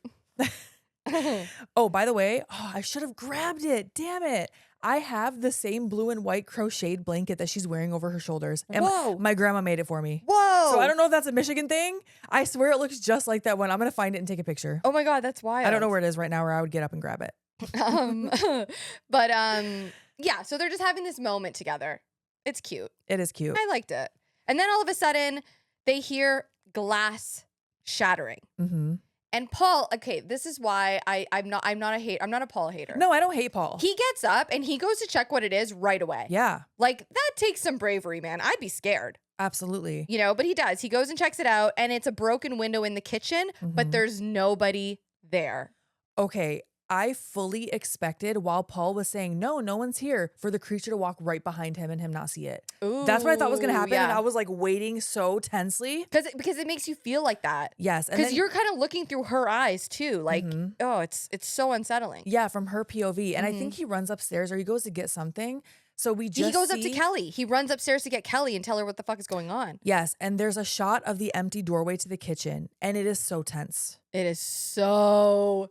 Speaker 1: Oh, by the way, I should have grabbed it. Damn it. I have the same blue and white crocheted blanket that she's wearing over her shoulders. And
Speaker 2: Whoa.
Speaker 1: my grandma made it for me.
Speaker 2: Whoa.
Speaker 1: So I don't know if that's a Michigan thing. I swear it looks just like that one. I'm going to find it and take a picture.
Speaker 2: Oh my God, that's wild.
Speaker 1: I don't know where it is right now, or I would get up and grab it.
Speaker 2: But yeah, so they're just having this moment together. It's cute.
Speaker 1: It is cute.
Speaker 2: I liked it. And then all of a sudden, they hear glass shattering.
Speaker 1: Mm-hmm.
Speaker 2: And Paul, okay, this is why I'm not a Paul hater.
Speaker 1: No, I don't hate Paul.
Speaker 2: He gets up and he goes to check what it is right away.
Speaker 1: Yeah.
Speaker 2: Like, that takes some bravery, man. I'd be scared.
Speaker 1: Absolutely.
Speaker 2: You know, but he does. He goes and checks it out, and it's a broken window in the kitchen, but there's nobody there.
Speaker 1: Okay. I fully expected, while Paul was saying, no one's here, for the creature to walk right behind him and him not see it.
Speaker 2: Ooh,
Speaker 1: that's what I thought was going to happen.
Speaker 2: yeah.
Speaker 1: And I was like waiting so tensely.
Speaker 2: Because it makes you feel like that.
Speaker 1: Yes.
Speaker 2: Because you're kind of looking through her eyes too. Like, oh, it's so unsettling.
Speaker 1: Yeah, from her POV. And I think he runs upstairs or he goes to get something. So he goes
Speaker 2: up to Kelly. He runs upstairs to get Kelly and tell her what the fuck is going on.
Speaker 1: Yes. And there's a shot of the empty doorway to the kitchen. And it is so tense.
Speaker 2: It is so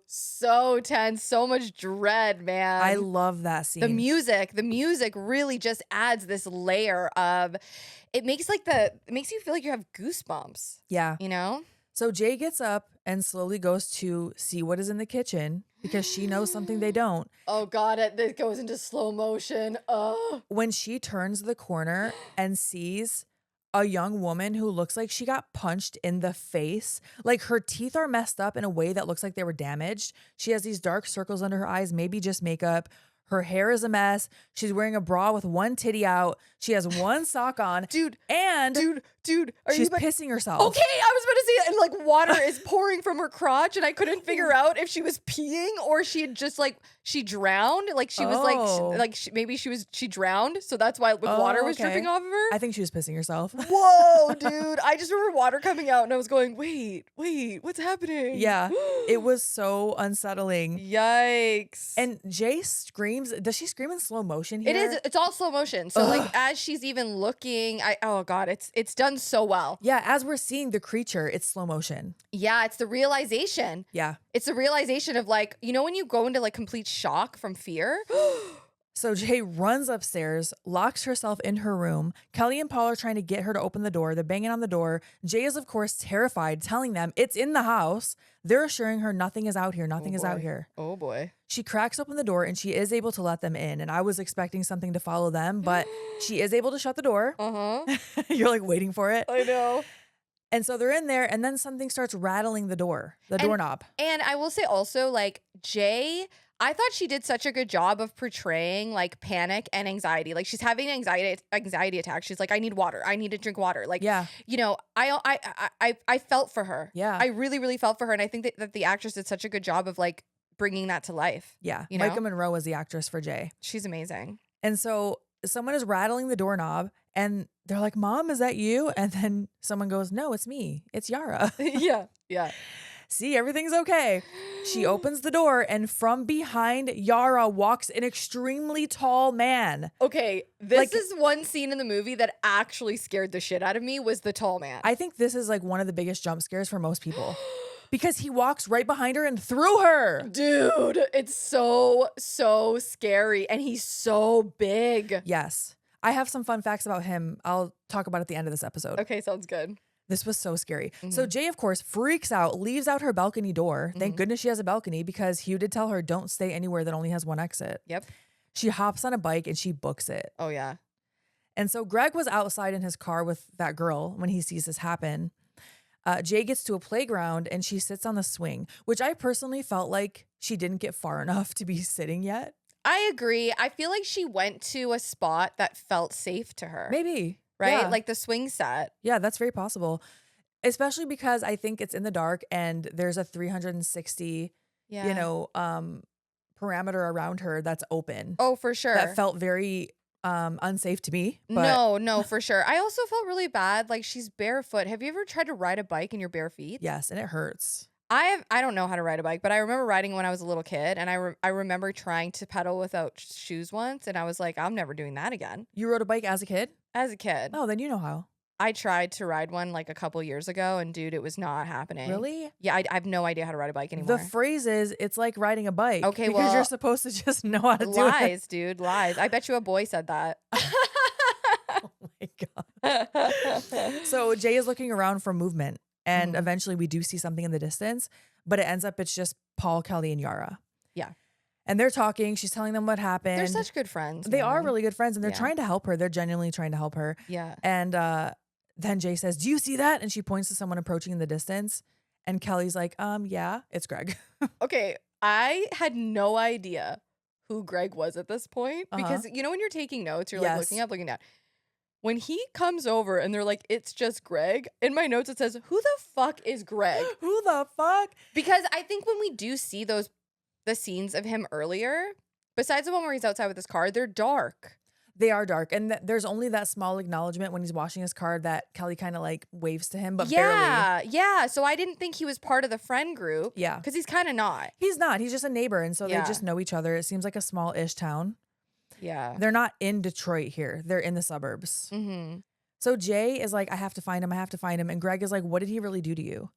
Speaker 2: tense. So much dread, man.
Speaker 1: I love that scene.
Speaker 2: The music really just adds this layer of, it makes you feel like you have goosebumps.
Speaker 1: Yeah.
Speaker 2: You know?
Speaker 1: So Jay gets up and slowly goes to see what is in the kitchen because she knows something they don't.
Speaker 2: Oh God, it goes into slow motion.
Speaker 1: When she turns the corner and sees a young woman who looks like she got punched in the face. Like, her teeth are messed up in a way that looks like they were damaged. She has these dark circles under her eyes, maybe just makeup. Her hair is a mess. She's wearing a bra with one titty out. She has one sock on.
Speaker 2: Dude.
Speaker 1: She's pissing herself.
Speaker 2: Okay, I was about to say, and like water is pouring from her crotch, and I couldn't figure out if she was peeing or she had just she drowned. Like, she was she drowned, so that's why water was dripping off of her.
Speaker 1: I think she was pissing herself.
Speaker 2: Whoa, dude! I just remember water coming out, and I was going, wait, what's happening?
Speaker 1: Yeah, it was so unsettling.
Speaker 2: Yikes!
Speaker 1: And Jay screams. Does she scream in slow motion here?
Speaker 2: It is. It's all slow motion. So like as she's even looking, oh God, it's done so well.
Speaker 1: Yeah, as we're seeing the creature, it's slow motion.
Speaker 2: Yeah, it's the realization.
Speaker 1: Yeah.
Speaker 2: It's the realization of, like, you know, when you go into like complete shock from fear.
Speaker 1: So Jay runs upstairs, locks herself in her room. Kelly and Paul are trying to get her to open the door. They're banging on the door. Jay is, of course, terrified, telling them it's in the house. They're assuring her nothing is out here. Nothing is out here.
Speaker 2: Oh boy.
Speaker 1: She cracks open the door and she is able to let them in. And I was expecting something to follow them, but she is able to shut the door. You're like waiting for it.
Speaker 2: I know.
Speaker 1: And so they're in there, and then something starts rattling the doorknob.
Speaker 2: And I will say also, like, Jay, I thought she did such a good job of portraying like panic and anxiety. Like, she's having an anxiety attack. She's like, I need water. I need to drink water. Like,
Speaker 1: yeah,
Speaker 2: you know, I felt for her.
Speaker 1: Yeah,
Speaker 2: I really, really felt for her. And I think that the actress did such a good job of like bringing that to life.
Speaker 1: Yeah.
Speaker 2: You know?
Speaker 1: Micah Monroe was the actress for Jay.
Speaker 2: She's amazing.
Speaker 1: And so someone is rattling the doorknob and they're like, Mom, is that you? And then someone goes, no, it's me. It's Yara.
Speaker 2: Yeah.
Speaker 1: See, everything's okay. She opens the door and from behind Yara walks an extremely tall man.
Speaker 2: Okay, this is one scene in the movie that actually scared the shit out of me, was the tall man.
Speaker 1: I think this is like one of the biggest jump scares for most people. Because he walks right behind her and through her.
Speaker 2: Dude, it's so scary. And he's so big.
Speaker 1: Yes. I have some fun facts about him. I'll talk about at the end of this episode.
Speaker 2: Okay, sounds good.
Speaker 1: This was so scary. So Jay, of course, freaks out, leaves out her balcony door. Thank goodness she has a balcony because Hugh did tell her don't stay anywhere that only has one exit.
Speaker 2: Yep.
Speaker 1: She hops on a bike and she books it.
Speaker 2: Oh, yeah.
Speaker 1: And so Greg was outside in his car with that girl when he sees this happen. Jay gets to a playground and she sits on the swing, which I personally felt like she didn't get far enough to be sitting yet.
Speaker 2: I agree. I feel like she went to a spot that felt safe to her.
Speaker 1: Maybe.
Speaker 2: Right?
Speaker 1: Yeah.
Speaker 2: Like the swing set.
Speaker 1: Yeah, that's very possible. Especially because I think it's in the dark and there's a 360, parameter around her that's open.
Speaker 2: Oh, for sure.
Speaker 1: That felt very unsafe to me. But
Speaker 2: No, for sure. I also felt really bad. Like, she's barefoot. Have you ever tried to ride a bike in your bare feet?
Speaker 1: Yes, and it hurts.
Speaker 2: I don't know how to ride a bike, but I remember riding when I was a little kid, and I remember trying to pedal without shoes once, and I was like, I'm never doing that again.
Speaker 1: You rode a bike as a kid?
Speaker 2: As a kid.
Speaker 1: Oh, then you know how.
Speaker 2: I tried to ride one like a couple years ago, and dude, it was not happening.
Speaker 1: Really?
Speaker 2: Yeah, I have no idea how to ride a bike anymore.
Speaker 1: The phrase is, it's like riding a bike.
Speaker 2: Okay,
Speaker 1: because
Speaker 2: well,
Speaker 1: you're supposed to just know how to do it.
Speaker 2: lies, dude, lies. I bet you a boy said that.
Speaker 1: Oh my God. So Jay is looking around for movement, and eventually we do see something in the distance, but it ends up it's just Paul, Kelly, and Yara.
Speaker 2: Yeah.
Speaker 1: And they're talking. She's telling them what happened.
Speaker 2: They're such good friends.
Speaker 1: They are
Speaker 2: man.
Speaker 1: really good friends, and they're
Speaker 2: Yeah.
Speaker 1: trying to help her. They're genuinely trying to help her.
Speaker 2: Yeah.
Speaker 1: And then Jay says, "Do you see that?" And she points to someone approaching in the distance. And Kelly's like, yeah, it's Greg.
Speaker 2: Okay, I had no idea who Greg was at this point because you know when you're taking notes, you're like looking up, looking down. When he comes over and they're like, "It's just Greg," in my notes it says, "Who the fuck is Greg?"
Speaker 1: Who the fuck?
Speaker 2: Because I think when we do see the scenes of him earlier, besides the one where he's outside with his car, they're dark.
Speaker 1: They are dark. And there's only that small acknowledgement when he's washing his car that Kelly kind of like waves to him, but barely.
Speaker 2: Yeah. So I didn't think he was part of the friend group.
Speaker 1: Yeah.
Speaker 2: Because he's kind of not.
Speaker 1: He's not. He's just a neighbor. And so
Speaker 2: Yeah.
Speaker 1: they just know each other. It seems like a small-ish town.
Speaker 2: Yeah.
Speaker 1: They're not in Detroit here. They're in the suburbs.
Speaker 2: Mm-hmm.
Speaker 1: So Jay is like, I have to find him. I have to find him. And Greg is like, what did he really do to you?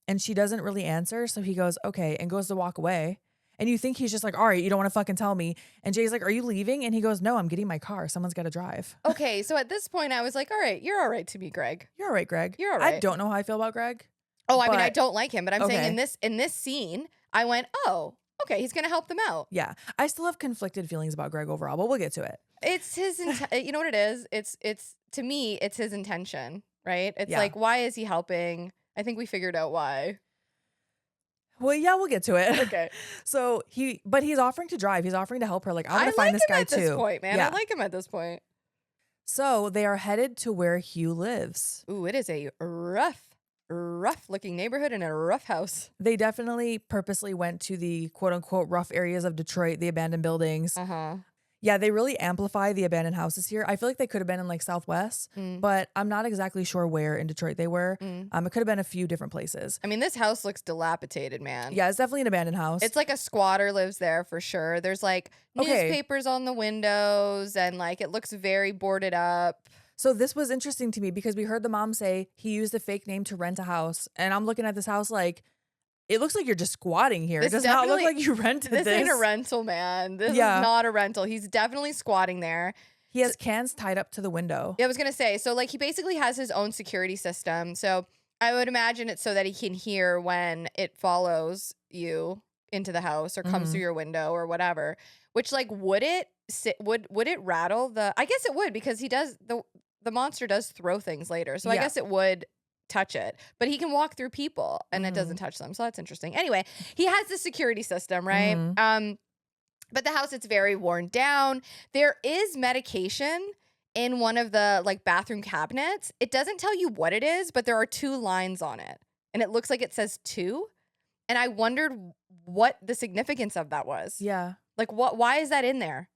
Speaker 1: And she doesn't really answer. So he goes, okay, and goes to walk away. And you think he's just like, all right, you don't want to fucking tell me. And Jay's like, are you leaving? And he goes, no, I'm getting my car. Someone's got to drive.
Speaker 2: Okay, so at this point, I was like, all right, you're all right to me, Greg.
Speaker 1: You're all right, Greg.
Speaker 2: You're all right.
Speaker 1: I don't know how I feel about Greg.
Speaker 2: Oh, I mean, I don't like him, but I'm saying
Speaker 1: okay.
Speaker 2: in this scene, I went, oh, okay, he's gonna help them out.
Speaker 1: Yeah, I still have conflicted feelings about Greg overall, but we'll get to it.
Speaker 2: It's his, you know what it is? It's to me, it's his intention, right? It's
Speaker 1: Yeah.
Speaker 2: like, why is he helping? I think we figured out why.
Speaker 1: Well, yeah, we'll get to it.
Speaker 2: Okay.
Speaker 1: So he's offering to drive. He's offering to help her. Like, I'm gonna find this guy too.
Speaker 2: At this point, man,
Speaker 1: Yeah.
Speaker 2: I like him at this point.
Speaker 1: So they are headed to where Hugh lives.
Speaker 2: Ooh, it is a rough looking neighborhood and a rough house.
Speaker 1: They definitely purposely went to the quote unquote rough areas of Detroit, the abandoned buildings. Yeah, they really amplify the abandoned houses here. I feel like they could have been in like Southwest, but I'm not exactly sure where in Detroit they were. It could have been a few different places.
Speaker 2: I mean, this house looks dilapidated, man.
Speaker 1: Yeah, it's definitely an abandoned house.
Speaker 2: It's like a squatter lives there for sure. There's like newspapers on the windows and like it looks very boarded up.
Speaker 1: So this was interesting to me because we heard the mom say he used a fake name to rent a house. And I'm looking at this house like, it looks like you're just squatting here. It does not look like you rented this.
Speaker 2: This ain't a rental, man. This is not a rental. He's definitely squatting there.
Speaker 1: He has cans tied up to the window.
Speaker 2: Yeah, I was going to say, so like he basically has his own security system. So I would imagine it's so that he can hear when it follows you into the house or comes through your window or whatever. Which like, would it rattle the, I guess it would because he does, the monster does throw things later. So I guess it would touch it, but he can walk through people and it doesn't touch them. So that's interesting. Anyway, he has the security system, right? But the house, it's very worn down. There is medication in one of the like bathroom cabinets. It doesn't tell you what it is, but there are 2 lines on it and it looks like it says 2. And I wondered what the significance of that was.
Speaker 1: Yeah.
Speaker 2: Like why is that in there?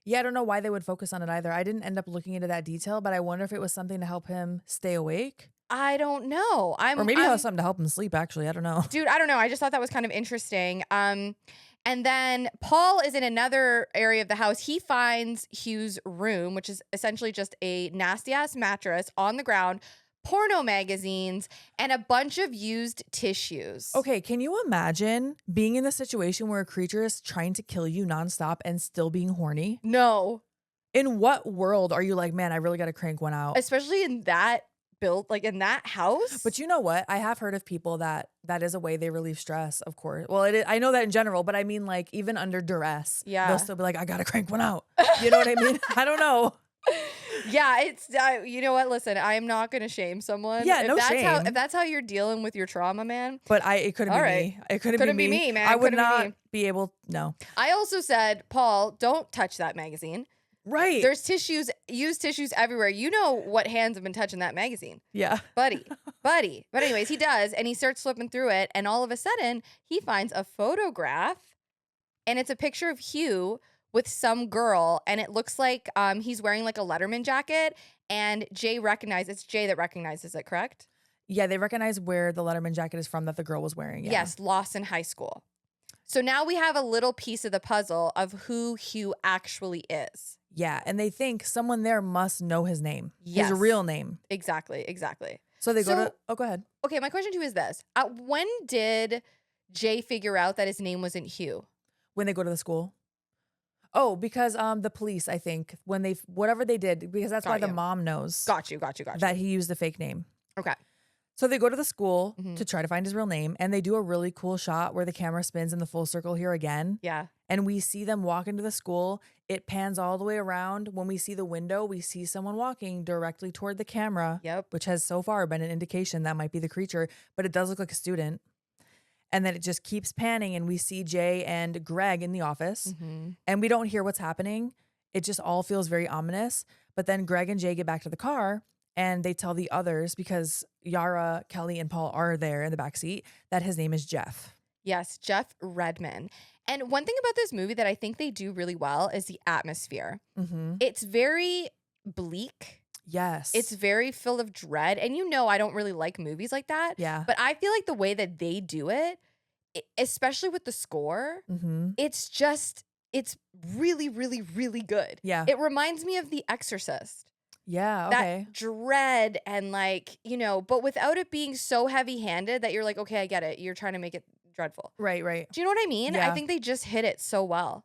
Speaker 1: Yeah, I don't know why they would focus on it either. I didn't end up looking into that detail, but I wonder if it was something to help him stay awake.
Speaker 2: I don't know.
Speaker 1: Or maybe it was something to help him sleep, actually. I don't know.
Speaker 2: Dude, I don't know. I just thought that was kind of interesting. And then Paul is in another area of the house. He finds Hugh's room, which is essentially just a nasty-ass mattress on the ground, porno magazines, and a bunch of used tissues.
Speaker 1: Okay, can you imagine being in the situation where a creature is trying to kill you nonstop and still being horny?
Speaker 2: No.
Speaker 1: In what world are you like, man, I really got to crank one out?
Speaker 2: Especially in that built like in that house.
Speaker 1: But you know what? I have heard of people that is a way they relieve stress, of course. Well, it is, I know that in general, but I mean like even under duress, they'll still be like, I got to crank one out. You know what I mean? I don't know.
Speaker 2: Yeah, it's you know what? Listen, I am not going to shame someone.
Speaker 1: Yeah, no shame.
Speaker 2: If that's how you're dealing with your trauma, man.
Speaker 1: But it couldn't be me. It couldn't be me,
Speaker 2: man.
Speaker 1: I would not be able. No.
Speaker 2: I also said, Paul, don't touch that magazine.
Speaker 1: Right.
Speaker 2: There's used tissues everywhere. You know what hands have been touching that magazine.
Speaker 1: Yeah.
Speaker 2: Buddy. But anyways, he does, and he starts flipping through it, and all of a sudden, he finds a photograph, and it's a picture of Hugh with some girl, and it looks like he's wearing like a Letterman jacket, and it's Jay that recognizes it, correct?
Speaker 1: Yeah, they recognize where the Letterman jacket is from that the girl was wearing. Yeah.
Speaker 2: Yes, Lawson High School. So now we have a little piece of the puzzle of who Hugh actually is.
Speaker 1: Yeah, and they think someone there must know his name,
Speaker 2: Yes.
Speaker 1: his real name.
Speaker 2: Exactly.
Speaker 1: So they go to, oh, go ahead.
Speaker 2: Okay, my question to you is this. When did Jay figure out that his name wasn't Hugh?
Speaker 1: When they go to the school. Oh, because the police, I think, when they, whatever they did, because that's why the mom knows.
Speaker 2: Got you.
Speaker 1: That he used the fake name.
Speaker 2: Okay.
Speaker 1: So they go to the school to try to find his real name, and they do a really cool shot where the camera spins in the full circle here again.
Speaker 2: Yeah.
Speaker 1: And we see them walk into the school. It pans all the way around. When we see the window, we see someone walking directly toward the camera, which has so far been an indication that might be the creature, but it does look like a student. And then it just keeps panning, and we see Jay and Greg in the office, and we don't hear what's happening. It just all feels very ominous. But then Greg and Jay get back to the car, and they tell the others, because Yara, Kelly, and Paul are there in the backseat, that his name is Jeff.
Speaker 2: Yes, Jeff Redman. And one thing about this movie that I think they do really well is the atmosphere. It's very bleak.
Speaker 1: Yes.
Speaker 2: It's very full of dread. And you know I don't really like movies like that.
Speaker 1: Yeah.
Speaker 2: But I feel like the way that they do it, especially with the score, it's really, really, really good.
Speaker 1: Yeah.
Speaker 2: It reminds me of The Exorcist.
Speaker 1: Yeah, okay.
Speaker 2: That dread and like, you know, but without it being so heavy-handed that you're like, okay, I get it. You're trying to make it dreadful.
Speaker 1: Right.
Speaker 2: Do you know what I mean?
Speaker 1: Yeah.
Speaker 2: I think they just hit it so well.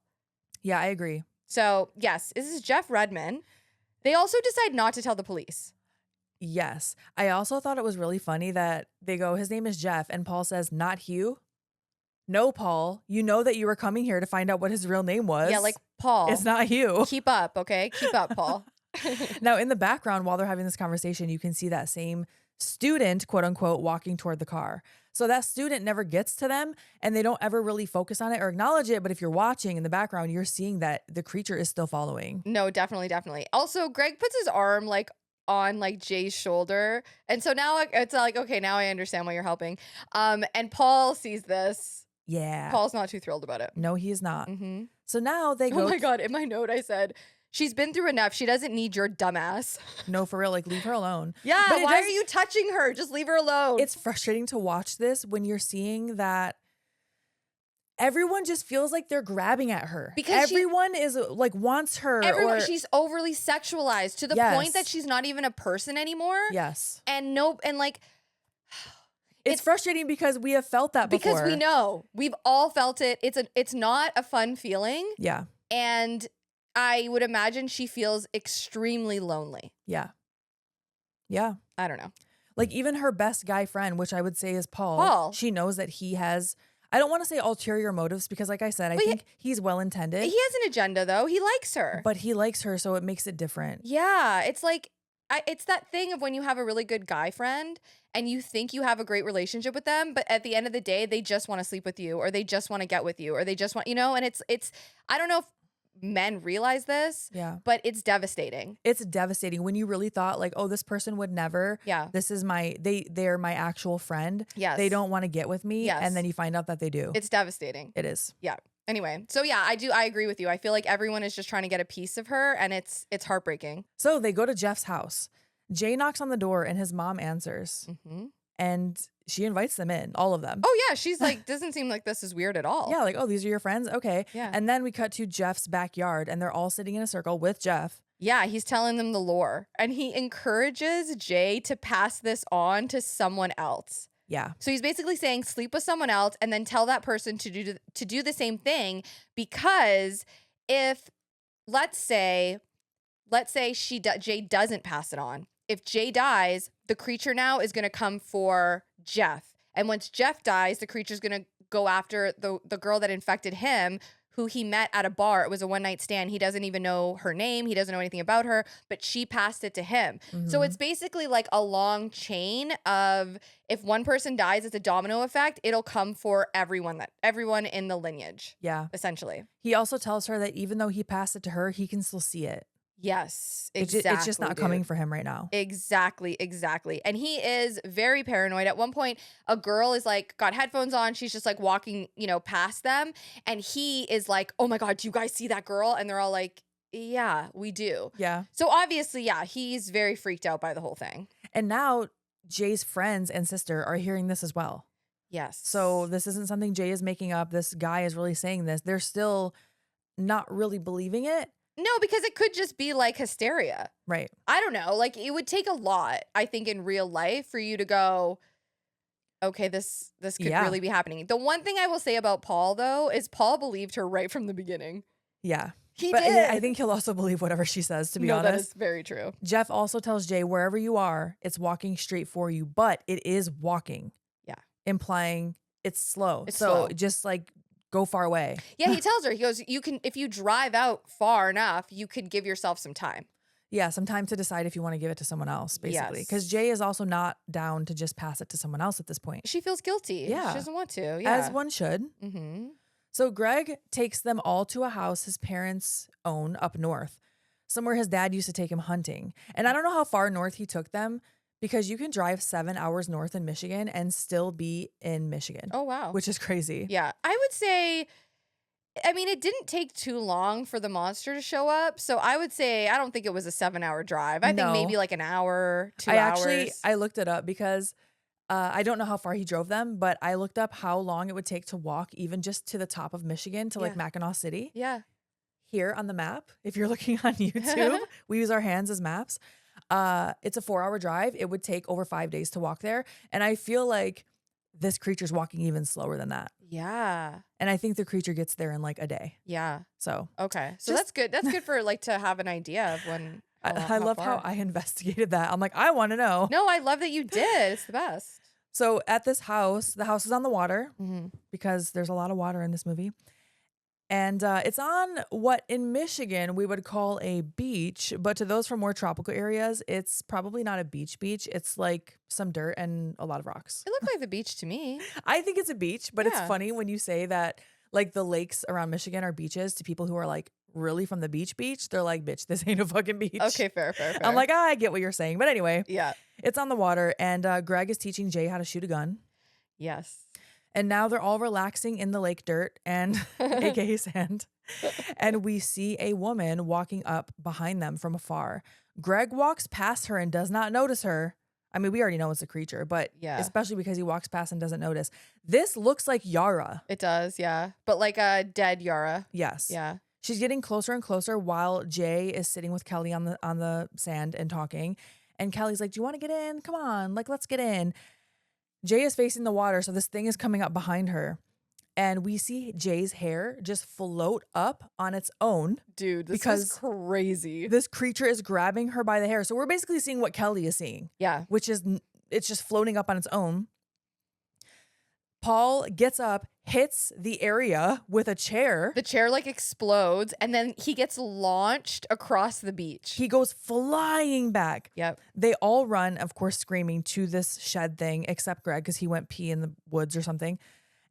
Speaker 1: Yeah, I agree.
Speaker 2: So, yes, this is Jeff Redman. They also decide not to tell the police.
Speaker 1: Yes. I also thought it was really funny that they go, his name is Jeff, and Paul says, not Hugh. No, Paul, you know that you were coming here to find out what his real name was.
Speaker 2: Yeah, like, Paul.
Speaker 1: It's not Hugh.
Speaker 2: Keep up, okay? Keep up, Paul.
Speaker 1: Now, in the background, while they're having this conversation, you can see that same student, quote unquote, walking toward the car. So that student never gets to them, and they don't ever really focus on it or acknowledge it. But if you're watching in the background, you're seeing that the creature is still following.
Speaker 2: No, definitely. Also, Greg puts his arm like on like Jay's shoulder. And so now it's like, okay, now I understand why you're helping. And Paul sees this.
Speaker 1: Yeah.
Speaker 2: Paul's not too thrilled about it.
Speaker 1: No, he is not. So now they go.
Speaker 2: Oh my God. In my note, I said, she's been through enough. She doesn't need your dumbass.
Speaker 1: No, for real. Like, leave her alone.
Speaker 2: Yeah. But why are you touching her? Just leave her alone.
Speaker 1: It's frustrating to watch this when you're seeing that everyone just feels like they're grabbing at her. Because everyone is like wants her.
Speaker 2: She's overly sexualized to the point that she's not even a person anymore.
Speaker 1: Yes.
Speaker 2: And like.
Speaker 1: It's frustrating because we have felt that before.
Speaker 2: Because we know. We've all felt it. It's not a fun feeling.
Speaker 1: Yeah.
Speaker 2: And I would imagine she feels extremely lonely.
Speaker 1: Yeah. Yeah.
Speaker 2: I don't know.
Speaker 1: Like even her best guy friend, which I would say is Paul. She knows that he has, I don't want to say ulterior motives because like I said, I think he's well-intended.
Speaker 2: He has an agenda though. He likes her.
Speaker 1: But he likes her, so it makes it different.
Speaker 2: Yeah. It's like, it's that thing of when you have a really good guy friend and you think you have a great relationship with them, but at the end of the day, they just want to sleep with you or they just want to get with you or they just want, you know, and it's, I don't know if men realize this, but it's devastating.
Speaker 1: It's devastating when you really thought like, oh, this person would never.
Speaker 2: Yeah.
Speaker 1: This is they're my actual friend.
Speaker 2: Yes.
Speaker 1: They don't want to get with me.
Speaker 2: Yes.
Speaker 1: And then you find out that they do.
Speaker 2: It's devastating.
Speaker 1: It is.
Speaker 2: Yeah. Anyway, so yeah, I agree with you. I feel like everyone is just trying to get a piece of her and it's heartbreaking.
Speaker 1: So they go to Jeff's house. Jay knocks on the door and his mom answers. And she invites them in, all of them.
Speaker 2: Oh yeah, she's like, doesn't seem like this is weird at all.
Speaker 1: Yeah, like, oh, these are your friends? Okay.
Speaker 2: Yeah.
Speaker 1: And then we cut to Jeff's backyard and they're all sitting in a circle with Jeff.
Speaker 2: Yeah, he's telling them the lore. And he encourages Jay to pass this on to someone else.
Speaker 1: Yeah.
Speaker 2: So he's basically saying sleep with someone else and then tell that person to do the same thing, because if let's say Jay doesn't pass it on. If Jay dies, the creature now is going to come for Jeff. And once Jeff dies, the creature's going to go after the girl that infected him, who he met at a bar. It was a one-night stand. He doesn't even know her name. He doesn't know anything about her, but she passed it to him. So it's basically like a long chain of, if one person dies, it's a domino effect. It'll come for everyone in the lineage.
Speaker 1: Yeah.
Speaker 2: Essentially.
Speaker 1: He also tells her that even though he passed it to her, he can still see it.
Speaker 2: Yes, exactly.
Speaker 1: It's just not coming for him right now.
Speaker 2: Exactly. And he is very paranoid. At one point, a girl is like, got headphones on. She's just like walking, past them. And he is like, oh my God, do you guys see that girl? And they're all like, yeah, we do.
Speaker 1: Yeah.
Speaker 2: So obviously, yeah, he's very freaked out by the whole thing.
Speaker 1: And now Jay's friends and sister are hearing this as well.
Speaker 2: Yes.
Speaker 1: So this isn't something Jay is making up. This guy is really saying this. They're still not really believing it,
Speaker 2: No, because it could just be like hysteria.
Speaker 1: Right.
Speaker 2: I don't know. Like it would take a lot, I think, in real life for you to go, okay, this could
Speaker 1: Yeah.
Speaker 2: really be happening. The one thing I will say about Paul, though, is Paul believed her right from the beginning.
Speaker 1: Yeah.
Speaker 2: He
Speaker 1: But
Speaker 2: did.
Speaker 1: I think he'll also believe whatever she says, to be
Speaker 2: no,
Speaker 1: honest.
Speaker 2: that is very true.
Speaker 1: Jeff also tells Jay, wherever you are, it's walking straight for you, but it is walking.
Speaker 2: Yeah.
Speaker 1: Implying it's slow.
Speaker 2: It's
Speaker 1: so
Speaker 2: slow.
Speaker 1: just like go far away.
Speaker 2: Yeah, he tells her, he goes, you can, if you drive out far enough, you could give yourself some time.
Speaker 1: Yeah, some time to decide if you want to give it to someone else, basically. Because
Speaker 2: Yes.
Speaker 1: Jay is also not down to just pass it to someone else at this point.
Speaker 2: She feels guilty.
Speaker 1: Yeah.
Speaker 2: She doesn't want to. Yeah.
Speaker 1: As one should.
Speaker 2: Mm-hmm.
Speaker 1: So Greg takes them all to a house his parents own up north, somewhere his dad used to take him hunting. And I don't know how far north he took them, because you can drive 7 hours north in Michigan and still be in Michigan.
Speaker 2: Oh, wow.
Speaker 1: Which is crazy.
Speaker 2: Yeah. I would say, I mean, it didn't take too long for the monster to show up. So I would say, I don't think it was a 7-hour drive. I think
Speaker 1: No.
Speaker 2: maybe like an hour, 2 hours.
Speaker 1: I looked it up because I don't know how far he drove them, but I looked up how long it would take to walk even just to the top of Michigan to like
Speaker 2: Yeah.
Speaker 1: Mackinac City.
Speaker 2: Yeah.
Speaker 1: Here on the map, if you're looking on YouTube, we use our hands as maps. It's a 4-hour drive. It would take over 5 days to walk there. And I feel like this creature's walking even slower than that.
Speaker 2: Yeah.
Speaker 1: And I think the creature gets there in like a day.
Speaker 2: Yeah.
Speaker 1: So
Speaker 2: Okay. So
Speaker 1: Just-
Speaker 2: that's good. That's good for like to have an idea of when.
Speaker 1: I love how
Speaker 2: far.
Speaker 1: I investigated that. I'm like, I want to know.
Speaker 2: No, I love that you did. It's the best.
Speaker 1: So at this house, the house is on the water
Speaker 2: Mm-hmm.
Speaker 1: because there's a lot of water in this movie. And it's on what in Michigan we would call a beach, but to those from more tropical areas, it's probably not a beach. It's like some dirt and a lot of rocks.
Speaker 2: It looked like the beach to me.
Speaker 1: I think it's a beach, but it's
Speaker 2: Yeah.
Speaker 1: funny when you say that like the lakes around Michigan are beaches to people who are like really from the beach. They're like, bitch, this ain't a fucking beach.
Speaker 2: Okay, fair.
Speaker 1: I'm like, I get what you're saying. But anyway,
Speaker 2: yeah.
Speaker 1: it's on the water and Greg is teaching Jay how to shoot a gun.
Speaker 2: Yes.
Speaker 1: And now they're all relaxing in the lake dirt and aka sand. And we see a woman walking up behind them from afar. Greg walks past her and does not notice her. I mean, we already know it's a creature, but
Speaker 2: Yeah.
Speaker 1: especially because he walks past and doesn't notice. This looks like Yara.
Speaker 2: It does, yeah. But like a dead Yara.
Speaker 1: Yes.
Speaker 2: Yeah.
Speaker 1: She's getting closer and closer while Jay is sitting with Kelly on the sand and talking. And Kelly's like, "Do you want to get in? Come on, like let's get in." Jay is facing the water, so this thing is coming up behind her. And we see Jay's hair just float up on its own.
Speaker 2: Dude, this
Speaker 1: Because
Speaker 2: is crazy.
Speaker 1: This creature is grabbing her by the hair. So we're basically seeing what Kelly is seeing,
Speaker 2: Yeah.
Speaker 1: which is it's just floating up on its own. Paul gets up, hits the area with a chair.
Speaker 2: The chair like explodes and then he gets launched across the beach.
Speaker 1: He goes flying back.
Speaker 2: Yep.
Speaker 1: They all run, of course, screaming to this shed thing, except Greg because he went pee in the woods or something.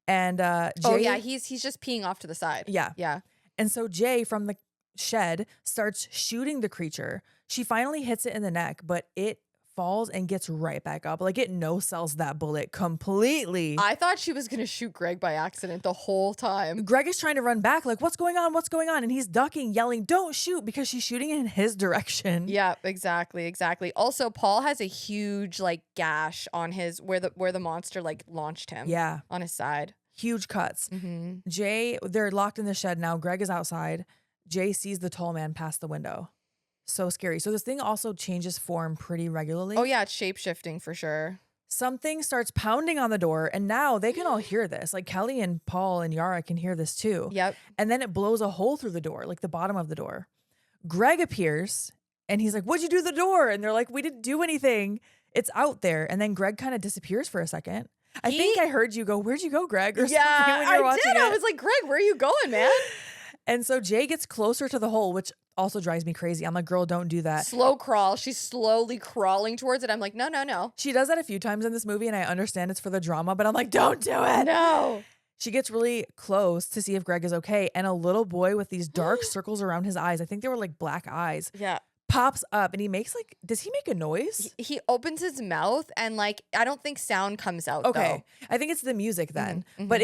Speaker 1: And Jay,
Speaker 2: Oh yeah, he's just peeing off to the side.
Speaker 1: Yeah.
Speaker 2: Yeah.
Speaker 1: And so Jay from the shed starts shooting the creature. She finally hits it in the neck, but it falls and gets right back up. Like it no-sells that bullet completely.
Speaker 2: I thought she was gonna shoot Greg by accident the whole time.
Speaker 1: Greg is trying to run back, like, what's going on? What's going on? And he's ducking, yelling, don't shoot, because she's shooting in his direction.
Speaker 2: Yeah, exactly. Also, Paul has a huge like gash on his where the monster like launched him.
Speaker 1: Yeah.
Speaker 2: On his side.
Speaker 1: Huge cuts.
Speaker 2: Mm-hmm.
Speaker 1: Jay, they're locked in the shed now. Greg is outside. Jay sees the tall man past the window. So scary. So this thing also changes form pretty regularly.
Speaker 2: Oh yeah, it's shape-shifting for sure.
Speaker 1: Something starts pounding on the door, and now they can all hear this. Like Kelly and Paul and Yara can hear this too.
Speaker 2: Yep.
Speaker 1: And then it blows a hole through the door, like the bottom of the door. Greg appears and he's like, "What'd you do to the door?" And they're like, "We didn't do anything. It's out there." And then Greg kind of disappears for a second. I think I heard you go, "Where'd you go, Greg?" Or something when you were watching
Speaker 2: did.
Speaker 1: it.
Speaker 2: I was like, Greg, where are you going, man?
Speaker 1: And so Jay gets closer to the hole, which also drives me crazy. I'm like, girl, don't do that.
Speaker 2: Slow crawl. She's slowly crawling towards it. I'm like, no.
Speaker 1: She does that a few times in this movie, and I understand it's for the drama, but I'm like, don't do it.
Speaker 2: No.
Speaker 1: She gets really close to see if Greg is okay, and a little boy with these dark circles around his eyes, I think they were like black eyes,
Speaker 2: Yeah.
Speaker 1: pops up, and he makes like, does he make a noise?
Speaker 2: He opens his mouth and like I don't think sound comes out.
Speaker 1: Okay. I think it's the music then.
Speaker 2: Mhm,
Speaker 1: But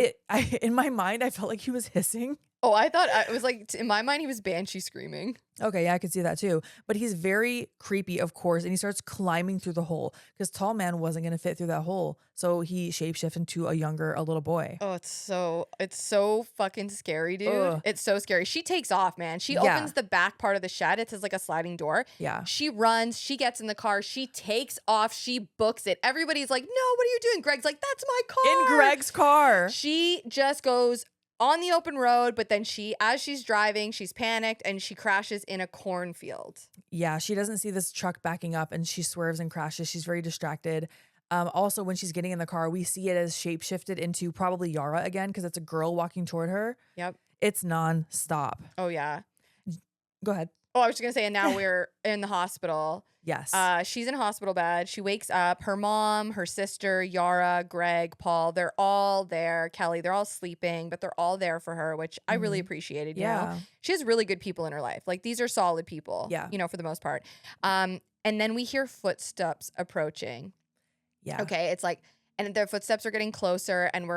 Speaker 1: in my mind, I felt like he was hissing.
Speaker 2: Oh, I thought it was like in my mind he was banshee screaming.
Speaker 1: Okay, yeah, I could see that too. But he's very creepy, of course, and he starts climbing through the hole because tall man wasn't going to fit through that hole. So he shapeshifts into a little boy.
Speaker 2: Oh, it's so fucking scary, dude.
Speaker 1: Ugh.
Speaker 2: It's so scary. She takes off, man. She
Speaker 1: Yeah.
Speaker 2: opens the back part of the shed. It says like a sliding door.
Speaker 1: Yeah.
Speaker 2: She runs. She gets in the car. She takes off. She books it. Everybody's like, no, what are you doing? Greg's like, that's my car.
Speaker 1: In Greg's car.
Speaker 2: She just goes on the open road, but then as she's driving, she's panicked and she crashes in a cornfield.
Speaker 1: Yeah, she doesn't see this truck backing up and she swerves and crashes. She's very distracted. Also, when she's getting in the car, we see it as shapeshifted into probably Yara again because it's a girl walking toward her.
Speaker 2: Yep.
Speaker 1: It's nonstop.
Speaker 2: Oh, yeah.
Speaker 1: Go ahead.
Speaker 2: Oh, I was just going to say, and now we're in the hospital.
Speaker 1: Yes.
Speaker 2: She's in a hospital bed. She wakes up. Her mom, her sister, Yara, Greg, Paul, they're all there. Kelly, they're all sleeping, but they're all there for her, which I really appreciated. You know? She has really good people in her life. Like, these are solid people, for the most part. And then we hear footsteps approaching.
Speaker 1: Yeah.
Speaker 2: Okay. It's like, and their footsteps are getting closer and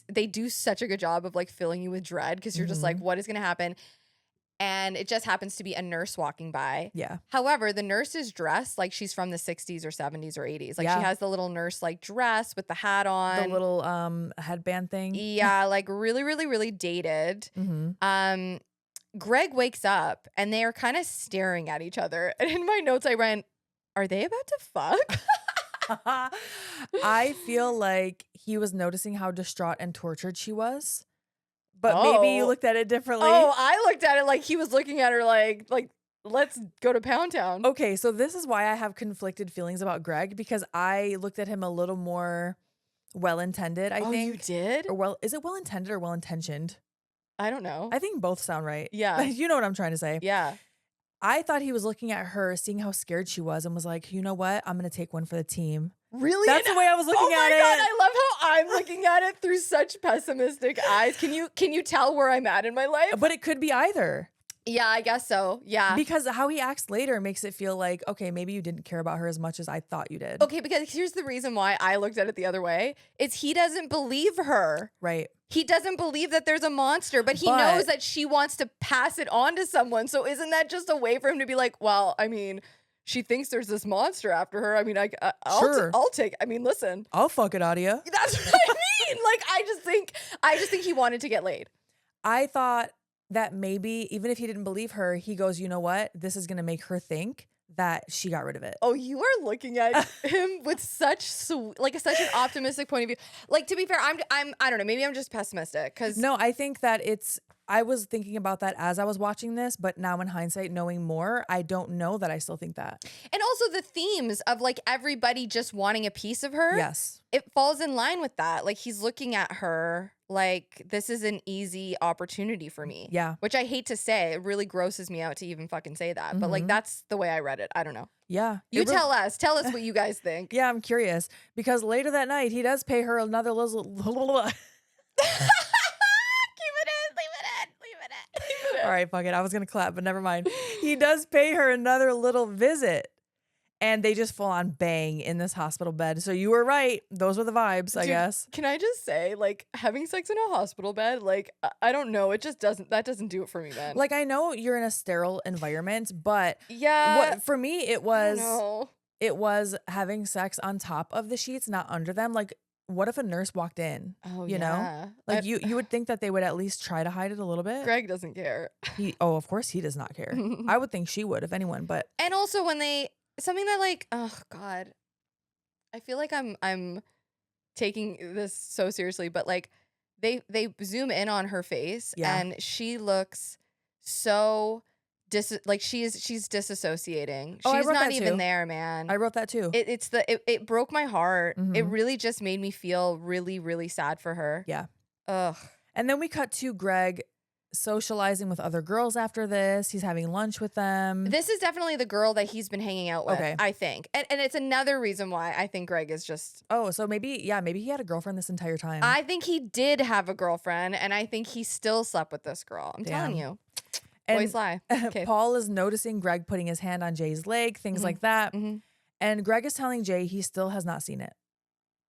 Speaker 2: they do such a good job of like filling you with dread because you're just like, what is going to happen? And it just happens to be a nurse walking by.
Speaker 1: Yeah.
Speaker 2: However, the nurse is dressed like she's from the 60s or 70s or 80s. Like she has the little nurse like dress with the hat on.
Speaker 1: The little headband thing.
Speaker 2: Yeah, like really, really, really dated. Greg wakes up and they are kind of staring at each other. And in my notes I ran, are they about to fuck?
Speaker 1: I feel like he was noticing how distraught and tortured she was. But maybe you looked at it differently.
Speaker 2: Oh, I looked at it like he was looking at her like let's go to Pound Town.
Speaker 1: Okay, so this is why I have conflicted feelings about Greg because I looked at him a little more well-intended, I think.
Speaker 2: Oh, you did?
Speaker 1: Or is it well-intended or well-intentioned?
Speaker 2: I don't know.
Speaker 1: I think both sound right.
Speaker 2: Yeah.
Speaker 1: You know what I'm trying to say.
Speaker 2: Yeah.
Speaker 1: I thought he was looking at her, seeing how scared she was, and was like, you know what? I'm going to take one for the team.
Speaker 2: Really?
Speaker 1: That's the way I was looking at it.
Speaker 2: Oh my God, I love how I'm looking at it through such pessimistic eyes. Can you tell where I'm at in my life?
Speaker 1: But it could be either.
Speaker 2: Yeah, I guess so. Yeah.
Speaker 1: Because how he acts later makes it feel like, okay, maybe you didn't care about her as much as I thought you did.
Speaker 2: Okay, because here's the reason why I looked at it the other way. Is he doesn't believe her.
Speaker 1: Right.
Speaker 2: He doesn't believe that there's a monster, but he knows that she wants to pass it on to someone. So isn't that just a way for him to be like, well, I mean, she thinks there's this monster after her. I mean, I'll take. I mean, listen,
Speaker 1: I'll fuck it out of you.
Speaker 2: That's what I mean. Like, I just think he wanted to get laid.
Speaker 1: I thought that maybe even if he didn't believe her, he goes, you know what? This is gonna make her think that she got rid of it.
Speaker 2: Oh, you are looking at him with such such an optimistic point of view. Like, to be fair, I don't know. Maybe I'm just pessimistic because
Speaker 1: no, I think that I was thinking about that as I was watching this, but now in hindsight, knowing more, I don't know that I still think that.
Speaker 2: And also the themes of like everybody just wanting a piece of her.
Speaker 1: Yes.
Speaker 2: It falls in line with that. Like he's looking at her like this is an easy opportunity for me.
Speaker 1: Yeah.
Speaker 2: Which I hate to say. It really grosses me out to even fucking say that. But like that's the way I read it. I don't know.
Speaker 1: Yeah.
Speaker 2: You tell us what you guys think.
Speaker 1: Yeah, I'm curious because later that night he does pay her another little All right, fuck it. I was going to clap, but never mind. He does pay her another little visit. And they just full on bang in this hospital bed. So you were right. Those were the vibes, I guess.
Speaker 2: Can I just say, like, having sex in a hospital bed, like, I don't know. It just doesn't do it for me, man.
Speaker 1: Like, I know you're in a sterile environment, but
Speaker 2: yeah,
Speaker 1: for me, it was having sex on top of the sheets, not under them. Like, what if a nurse walked in?
Speaker 2: Oh,
Speaker 1: you know? Like, you would think that they would at least try to hide it a little bit.
Speaker 2: Greg doesn't care.
Speaker 1: Of course he does not care. I would think she would, if anyone, but.
Speaker 2: And also when something that like, oh God, I feel like I'm taking this so seriously, but like they zoom in on her face and she looks so she's disassociating. She's not even there, man.
Speaker 1: I wrote that too.
Speaker 2: It broke my heart. It really just made me feel really, really sad for her.
Speaker 1: Yeah.
Speaker 2: Ugh.
Speaker 1: And then we cut to Greg socializing with other girls after this. He's having lunch with them.
Speaker 2: This is definitely the girl that he's been hanging out with, I think. And it's another reason why I think Greg is just...
Speaker 1: Oh, so maybe he had a girlfriend this entire time.
Speaker 2: I think he did have a girlfriend, and I think he still slept with this girl. I'm telling you. Boys lie. Okay.
Speaker 1: Paul is noticing Greg putting his hand on Jay's leg, things like that. And Greg is telling Jay he still has not seen it.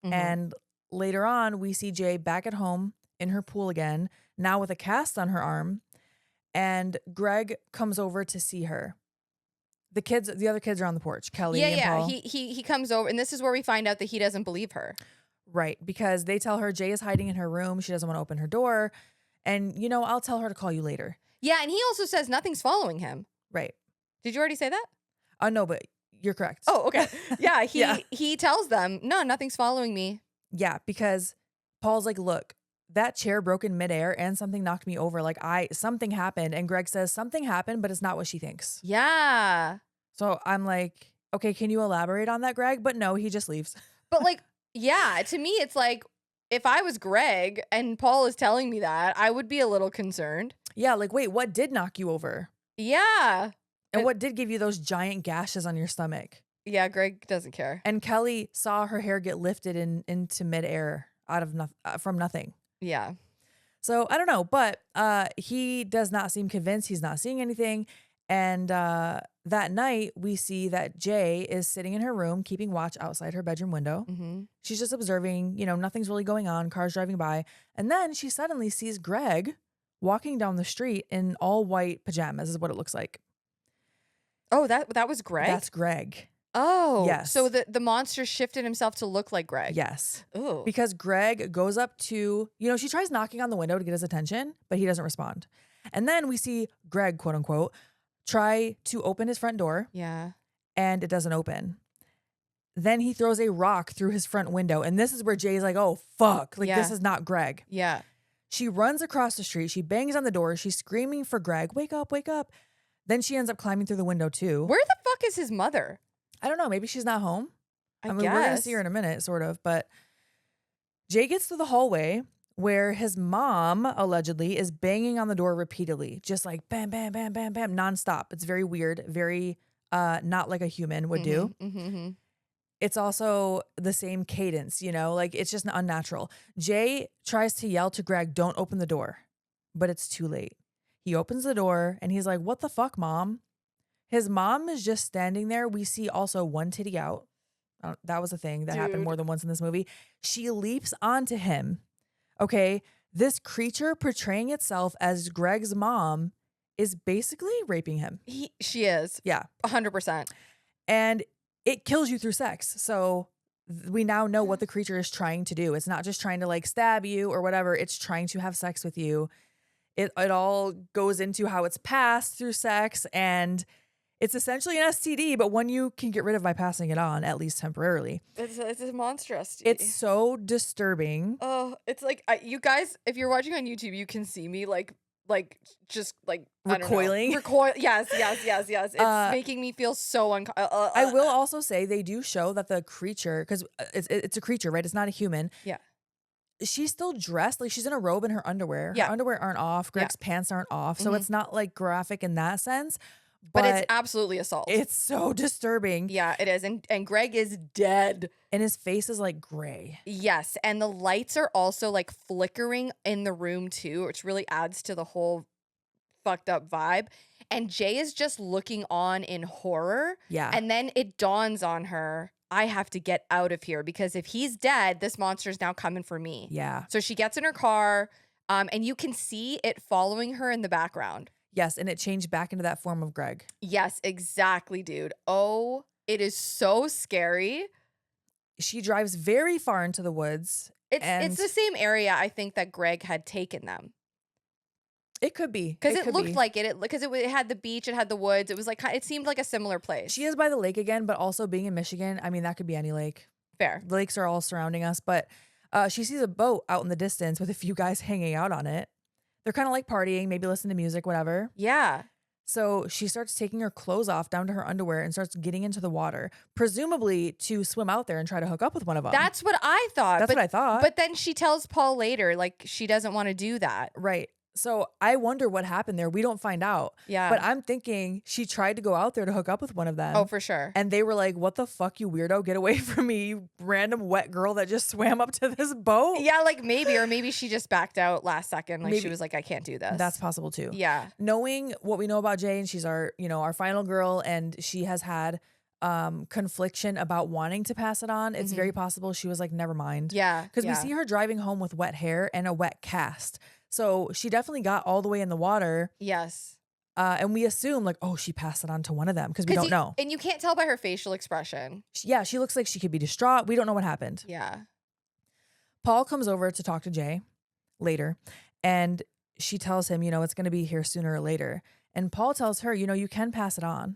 Speaker 1: And later on, we see Jay back at home in her pool again. now with a cast on her arm. And Greg comes over to see her. The other kids are on the porch, Kelly and Paul.
Speaker 2: He comes over, and this is where we find out that he doesn't believe her.
Speaker 1: Right, because they tell her Jay is hiding in her room. She doesn't want to open her door. And, I'll tell her to call you later.
Speaker 2: Yeah, and he also says nothing's following him.
Speaker 1: Right.
Speaker 2: Did you already say that?
Speaker 1: No, but you're correct.
Speaker 2: Oh, okay. Yeah, he tells them, no, nothing's following me.
Speaker 1: Yeah, because Paul's like, look, that chair broke in midair and something knocked me over. Like something happened. And Greg says something happened, but it's not what she thinks.
Speaker 2: Yeah.
Speaker 1: So I'm like, okay, can you elaborate on that, Greg? But no, he just leaves.
Speaker 2: But yeah, to me, it's like, if I was Greg and Paul is telling me that, I would be a little concerned.
Speaker 1: Yeah, like, wait, what did knock you over?
Speaker 2: Yeah.
Speaker 1: And what did give you those giant gashes on your stomach?
Speaker 2: Yeah, Greg doesn't care.
Speaker 1: And Kelly saw her hair get lifted into midair from nothing.
Speaker 2: Yeah.
Speaker 1: So I don't know, but he does not seem convinced. He's not seeing anything. And that night we see that Jay is sitting in her room, keeping watch outside her bedroom window.
Speaker 2: Mm-hmm.
Speaker 1: She's just observing, nothing's really going on. Cars driving by. And then she suddenly sees Greg walking down the street in all white pajamas is what it looks like.
Speaker 2: Oh, that was Greg?
Speaker 1: That's Greg.
Speaker 2: Oh,
Speaker 1: yes.
Speaker 2: So the monster shifted himself to look like Greg.
Speaker 1: Yes.
Speaker 2: Oh.
Speaker 1: Because Greg goes up to, she tries knocking on the window to get his attention, but he doesn't respond. And then we see Greg, quote unquote, try to open his front door.
Speaker 2: Yeah.
Speaker 1: And it doesn't open. Then he throws a rock through his front window. And this is where Jay's like, oh, fuck. This is not Greg.
Speaker 2: Yeah.
Speaker 1: She runs across the street. She bangs on the door. She's screaming for Greg. Wake up, wake up. Then she ends up climbing through the window too.
Speaker 2: Where the fuck is his mother?
Speaker 1: I don't know. Maybe she's not home.
Speaker 2: I
Speaker 1: mean,
Speaker 2: guess.
Speaker 1: We're going to see her in a minute, sort of. But Jay gets to the hallway where his mom, allegedly, is banging on the door repeatedly. Just like bam, bam, bam, bam, bam, nonstop. It's very weird. Very not like a human would do.
Speaker 2: Mm-hmm.
Speaker 1: It's also the same cadence, it's just unnatural. Jay tries to yell to Greg, don't open the door. But it's too late. He opens the door and he's like, what the fuck, mom? His mom is just standing there. We see also one titty out. That was a thing that happened more than once in this movie. She leaps onto him. Okay. This creature portraying itself as Greg's mom is basically raping him.
Speaker 2: She is.
Speaker 1: Yeah.
Speaker 2: 100%.
Speaker 1: And it kills you through sex. So we now know what the creature is trying to do. It's not just trying to stab you or whatever. It's trying to have sex with you. It all goes into how it's passed through sex, and it's essentially an STD, but one you can get rid of by passing it on, at least temporarily.
Speaker 2: It's a monster STD.
Speaker 1: It's so disturbing.
Speaker 2: Oh, it's like, you guys, if you're watching on YouTube, you can see me just
Speaker 1: recoiling.
Speaker 2: Yes. It's making me feel so uncomfortable.
Speaker 1: I will also say they do show that the creature, because it's a creature, right? It's not a human.
Speaker 2: Yeah.
Speaker 1: She's still dressed like she's in a robe and her underwear.
Speaker 2: Yeah.
Speaker 1: Her underwear aren't off. Greg's pants aren't off. So it's not graphic in that sense.
Speaker 2: But it's absolutely assault.
Speaker 1: It's so disturbing.
Speaker 2: Yeah, it is. And Greg is dead.
Speaker 1: And his face is gray.
Speaker 2: Yes. And the lights are also flickering in the room too, which really adds to the whole fucked up vibe. And Jay is just looking on in horror.
Speaker 1: Yeah.
Speaker 2: And then it dawns on her, I have to get out of here because if he's dead, this monster is now coming for me.
Speaker 1: Yeah.
Speaker 2: So she gets in her car and you can see it following her in the background.
Speaker 1: Yes, and it changed back into that form of Greg.
Speaker 2: Yes, exactly, dude. Oh, it is so scary.
Speaker 1: She drives very far into the woods.
Speaker 2: It's the same area, I think, that Greg had taken them.
Speaker 1: It could be.
Speaker 2: Because it looked like it. Because it had the beach, it had the woods. It was it seemed like a similar place.
Speaker 1: She is by the lake again, but also being in Michigan, I mean, that could be any lake.
Speaker 2: Fair.
Speaker 1: The lakes are all surrounding us, but she sees a boat out in the distance with a few guys hanging out on it. They're kind of partying, maybe listening to music, whatever.
Speaker 2: Yeah.
Speaker 1: So she starts taking her clothes off down to her underwear and starts getting into the water, presumably to swim out there and try to hook up with one of them.
Speaker 2: That's what I thought.
Speaker 1: That's what I thought.
Speaker 2: But then she tells Paul later, she doesn't want to do that.
Speaker 1: Right. So I wonder what happened there. We don't find out.
Speaker 2: Yeah.
Speaker 1: But I'm thinking she tried to go out there to hook up with one of them.
Speaker 2: Oh, for sure.
Speaker 1: And they were like, what the fuck, you weirdo? Get away from me, you random wet girl that just swam up to this boat.
Speaker 2: Yeah, maybe. Or maybe she just backed out last second.
Speaker 1: Maybe.
Speaker 2: She was like, I can't do this.
Speaker 1: That's possible too.
Speaker 2: Yeah.
Speaker 1: Knowing what we know about Jay, and she's our final girl, and she has had confliction about wanting to pass it on, it's very possible she was like, never mind.
Speaker 2: Yeah.
Speaker 1: Because we see her driving home with wet hair and a wet cast. So she definitely got all the way in the water.
Speaker 2: Yes.
Speaker 1: And we assume like, oh, she passed it on to one of them because we don't know.
Speaker 2: And you can't tell by her facial expression.
Speaker 1: Yeah, she looks like she could be distraught. We don't know what happened.
Speaker 2: Yeah.
Speaker 1: Paul comes over to talk to Jay later, and she tells him, it's going to be here sooner or later. And Paul tells her, you can pass it on.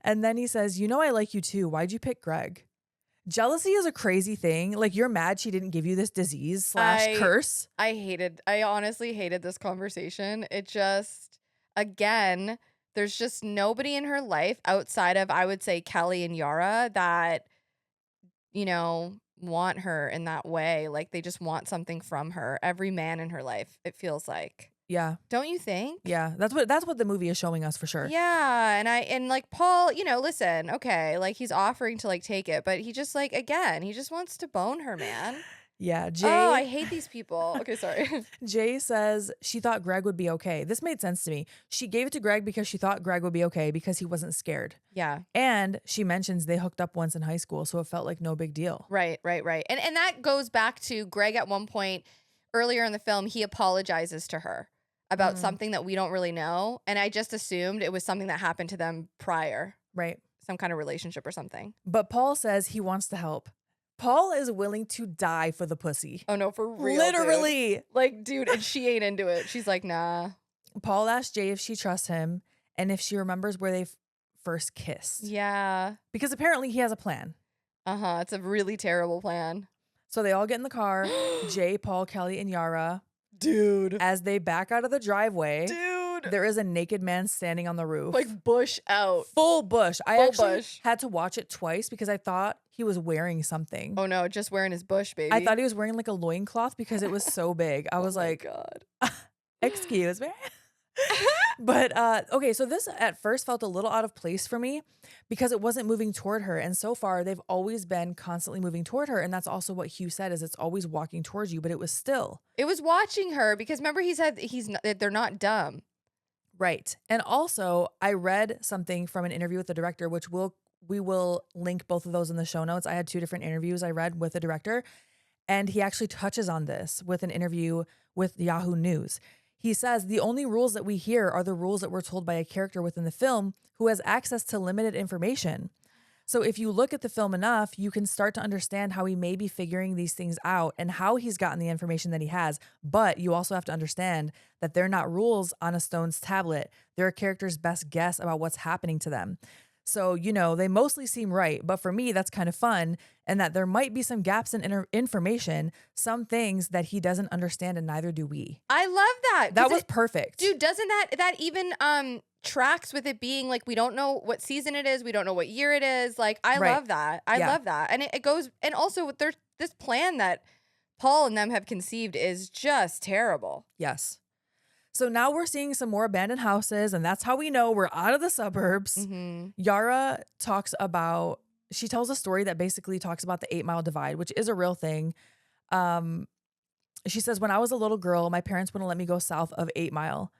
Speaker 1: And then he says, I like you too. Why'd you pick Greg? Jealousy is a crazy thing. Like, you're mad she didn't give you this disease / curse.
Speaker 2: I honestly hated this conversation. It just, again, there's just nobody in her life outside of, I would say, Kelly and Yara that, want her in that way. Like, they just want something from her. Every man in her life, it feels like.
Speaker 1: Yeah.
Speaker 2: Don't you think?
Speaker 1: Yeah. That's what the movie is showing us for sure.
Speaker 2: Yeah. And like Paul, listen, okay, like he's offering to like take it, but he just like, again, he just wants to bone her, man.
Speaker 1: Yeah. Jay.
Speaker 2: Oh, I hate these people. Okay, sorry.
Speaker 1: Jay says she thought Greg would be okay. This made sense to me. She gave it to Greg because she thought Greg would be okay because he wasn't scared.
Speaker 2: Yeah.
Speaker 1: And she mentions they hooked up once in high school, so it felt like no big deal.
Speaker 2: Right. And that goes back to Greg at one point earlier in the film, he apologizes to her about something that we don't really know. And I just assumed it was something that happened to them prior.
Speaker 1: Right.
Speaker 2: Some kind of relationship or something.
Speaker 1: But Paul says he wants to help. Paul is willing to die for the pussy.
Speaker 2: Oh, no, for real.
Speaker 1: Literally.
Speaker 2: Dude. Like, dude, and she ain't into it. She's like, nah.
Speaker 1: Paul asked Jay if she trusts him and if she remembers where they first kissed.
Speaker 2: Yeah.
Speaker 1: Because apparently he has a plan.
Speaker 2: Uh-huh. It's a really terrible plan.
Speaker 1: So they all get in the car. Jay, Paul, Kelly, and Yara.
Speaker 2: Dude.
Speaker 1: As they back out of the driveway.
Speaker 2: Dude.
Speaker 1: There is a naked man standing on the roof.
Speaker 2: Like bush out.
Speaker 1: Full bush. I
Speaker 2: Full
Speaker 1: actually
Speaker 2: bush.
Speaker 1: had to watch it twice because I thought he was wearing something.
Speaker 2: Oh no, just wearing his bush, baby.
Speaker 1: I thought he was wearing like a loincloth because it was so big. I was like,
Speaker 2: God.
Speaker 1: Excuse me. But okay, so this at first felt a little out of place for me because it wasn't moving toward her. And so far they've always been constantly moving toward her. And that's also what Hugh said is it's always walking towards you, but it was still.
Speaker 2: It was watching her because remember he said they're not dumb.
Speaker 1: Right. And also I read something from an interview with the director, which we will link both of those in the show notes. I had 2 different interviews I read with the director, and he actually touches on this with an interview with Yahoo News. He says the only rules that we hear are the rules that were told by a character within the film who has access to limited information. So if you look at the film enough, you can start to understand how he may be figuring these things out and how he's gotten the information that he has. But you also have to understand that they're not rules on a stone's tablet. They're a character's best guess about what's happening to them. So, they mostly seem right. But for me, that's kind of fun. And that there might be some gaps in information, some things that he doesn't understand and neither do we.
Speaker 2: I love that.
Speaker 1: That was perfect.
Speaker 2: Dude, doesn't that even tracks with it being like we don't know what season it is, we don't know what year it is. Like I love that. I love that. And it goes, and also there's this plan that Paul and them have conceived is just terrible.
Speaker 1: Yes. So now we're seeing some more abandoned houses, and that's how we know we're out of the suburbs.
Speaker 2: Mm-hmm.
Speaker 1: Yara she tells a story that basically talks about the 8 Mile Divide, which is a real thing. She says, when I was a little girl, my parents wouldn't let me go south of 8 Mile,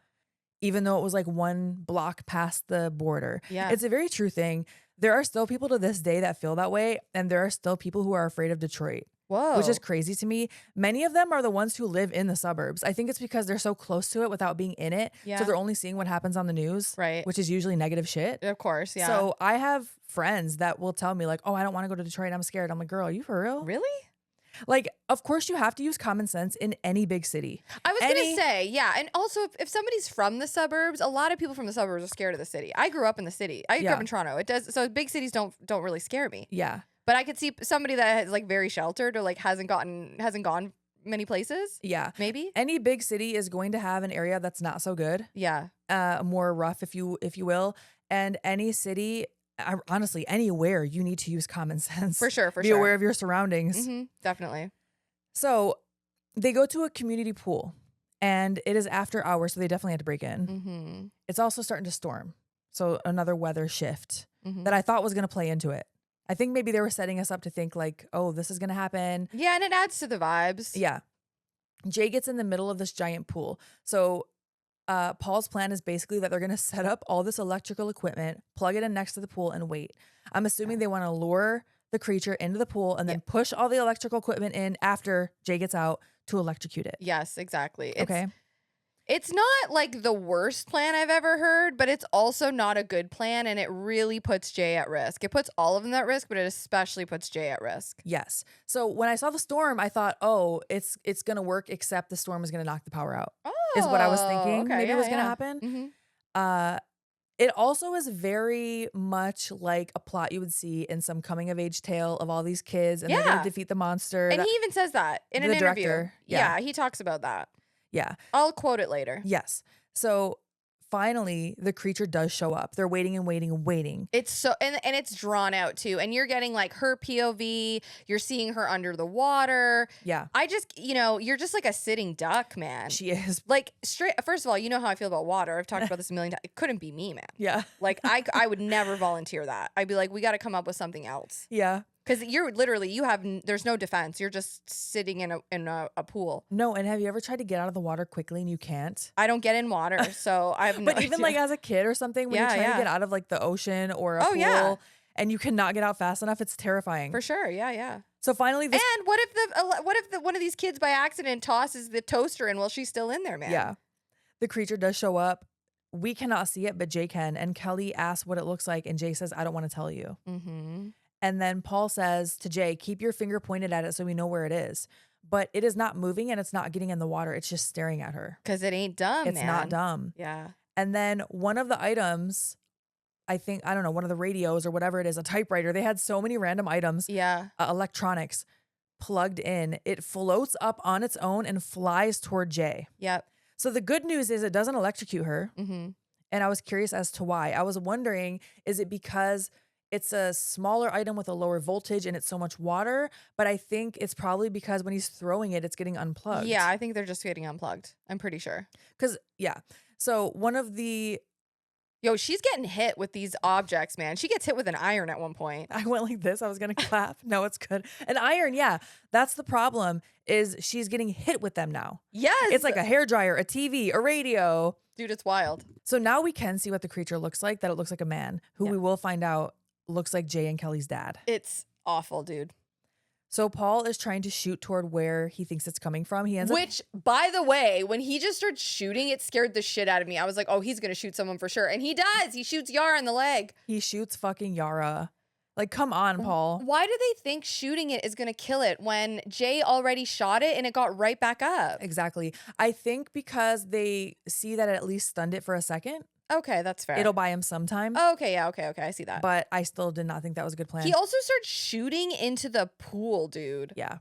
Speaker 1: even though it was like 1 block past the border.
Speaker 2: Yeah.
Speaker 1: It's a very true thing. There are still people to this day that feel that way, and there are still people who are afraid of Detroit.
Speaker 2: Whoa.
Speaker 1: Which is crazy to me. Many of them are the ones who live in the suburbs. I think it's because they're so close to it without being in it.
Speaker 2: Yeah.
Speaker 1: So they're only seeing what happens on the news,
Speaker 2: right?
Speaker 1: Which is usually negative shit.
Speaker 2: Of course, yeah.
Speaker 1: So I have friends that will tell me like, oh, I don't want to go to Detroit. I'm scared. I'm like, girl, are you for real?
Speaker 2: Really?
Speaker 1: Like, of course you have to use common sense in any big city.
Speaker 2: I was going to say, yeah. And also if somebody's from the suburbs, a lot of people from the suburbs are scared of the city. I grew up in the city. I grew up in Toronto. It does. So big cities don't really scare me.
Speaker 1: Yeah.
Speaker 2: But I could see somebody that is like very sheltered or like hasn't gone many places.
Speaker 1: Yeah.
Speaker 2: Maybe.
Speaker 1: Any big city is going to have an area that's not so good.
Speaker 2: Yeah.
Speaker 1: More rough, if you will. And any city, honestly, anywhere, you need to use common sense.
Speaker 2: For sure.
Speaker 1: Be aware of your surroundings.
Speaker 2: Mm-hmm, definitely.
Speaker 1: So they go to a community pool and it is after hours. So they definitely had to break in.
Speaker 2: Mm-hmm.
Speaker 1: It's also starting to storm. So another weather shift that I thought was going to play into it. I think maybe they were setting us up to think like, oh, this is going to happen.
Speaker 2: Yeah, and it adds to the vibes.
Speaker 1: Yeah. Jay gets in the middle of this giant pool. So Paul's plan is basically that they're going to set up all this electrical equipment, plug it in next to the pool and wait. I'm assuming they want to lure the creature into the pool and then push all the electrical equipment in after Jay gets out to electrocute it.
Speaker 2: Yes, exactly.
Speaker 1: Okay.
Speaker 2: It's not like the worst plan I've ever heard, but it's also not a good plan, and it really puts Jay at risk. It puts all of them at risk, but it especially puts Jay at risk.
Speaker 1: Yes. So when I saw the storm, I thought, oh, it's going to work, except the storm is going to knock the power out. Is what I was thinking maybe was going to happen.
Speaker 2: Mm-hmm.
Speaker 1: It also is very much like a plot you would see in some coming of age tale of all these kids and they're going to defeat the monster.
Speaker 2: And he even says that in an interview.
Speaker 1: Director,
Speaker 2: yeah, he talks about that.
Speaker 1: Yeah.
Speaker 2: I'll quote it later.
Speaker 1: Yes. So finally, the creature does show up. They're waiting and waiting and waiting.
Speaker 2: It's so, and it's drawn out too. And you're getting like her POV. You're seeing her under the water.
Speaker 1: Yeah.
Speaker 2: I just, you're just like a sitting duck, man.
Speaker 1: She is.
Speaker 2: Like, first of all, you know how I feel about water. I've talked about this a million times. It couldn't be me, man.
Speaker 1: Yeah.
Speaker 2: Like, I would never volunteer that. I'd be like, we got to come up with something else.
Speaker 1: Yeah.
Speaker 2: Because you're literally, there's no defense. You're just sitting in a pool.
Speaker 1: No, and have you ever tried to get out of the water quickly and you can't?
Speaker 2: I don't get in water, so I have no
Speaker 1: But even like as a kid or something, when you're trying to get out of like the ocean or a pool and you cannot get out fast enough, it's terrifying.
Speaker 2: For sure, yeah.
Speaker 1: So finally
Speaker 2: And what if one of these kids by accident tosses the toaster in while she's still in there, man?
Speaker 1: Yeah. The creature does show up. We cannot see it, but Jay can. And Kelly asks what it looks like, and Jay says, I don't want to tell you.
Speaker 2: Mm-hmm.
Speaker 1: And then Paul says to Jay, keep your finger pointed at it so we know where it is. But it is not moving and it's not getting in the water. It's just staring at her.
Speaker 2: Because it ain't dumb,
Speaker 1: It's not dumb.
Speaker 2: Yeah.
Speaker 1: And then one of the items, I don't know, one of the radios or whatever it is, a typewriter. They had so many random items.
Speaker 2: Yeah.
Speaker 1: Electronics plugged in. It floats up on its own and flies toward Jay.
Speaker 2: Yep.
Speaker 1: So the good news is it doesn't electrocute her.
Speaker 2: Mm-hmm.
Speaker 1: And I was curious as to why. I was wondering, is it because it's a smaller item with a lower voltage and it's so much water? But I think it's probably because when he's throwing it, it's getting unplugged.
Speaker 2: Yeah, I think they're just getting unplugged. I'm pretty sure.
Speaker 1: Because, so one of the...
Speaker 2: Yo, she's getting hit with these objects, man. She gets hit with an iron at one point.
Speaker 1: I went like this. I was going to clap. No, it's good. An iron, yeah. That's the problem, is she's getting hit with them now.
Speaker 2: Yes.
Speaker 1: It's like a hairdryer, a TV, a radio.
Speaker 2: Dude, it's wild.
Speaker 1: So now we can see what the creature looks like, that it looks like a man, who we will find out looks like Jay and Kelly's dad.
Speaker 2: It's awful, dude.
Speaker 1: So Paul is trying to shoot toward where he thinks it's coming from.
Speaker 2: Which, by the way, when he just started shooting, it scared the shit out of me. I was like, oh, he's going to shoot someone for sure. And he does. He shoots Yara in the leg.
Speaker 1: He shoots fucking Yara. Like, come on, Paul.
Speaker 2: Why do they think shooting it is going to kill it when Jay already shot it and it got right back up?
Speaker 1: Exactly. I think because they see that it at least stunned it for a second.
Speaker 2: Okay, that's fair.
Speaker 1: It'll buy him some time.
Speaker 2: Okay, yeah, okay, I see that.
Speaker 1: But I still did not think that was a good plan.
Speaker 2: He also starts shooting into the pool, dude.
Speaker 1: Yeah.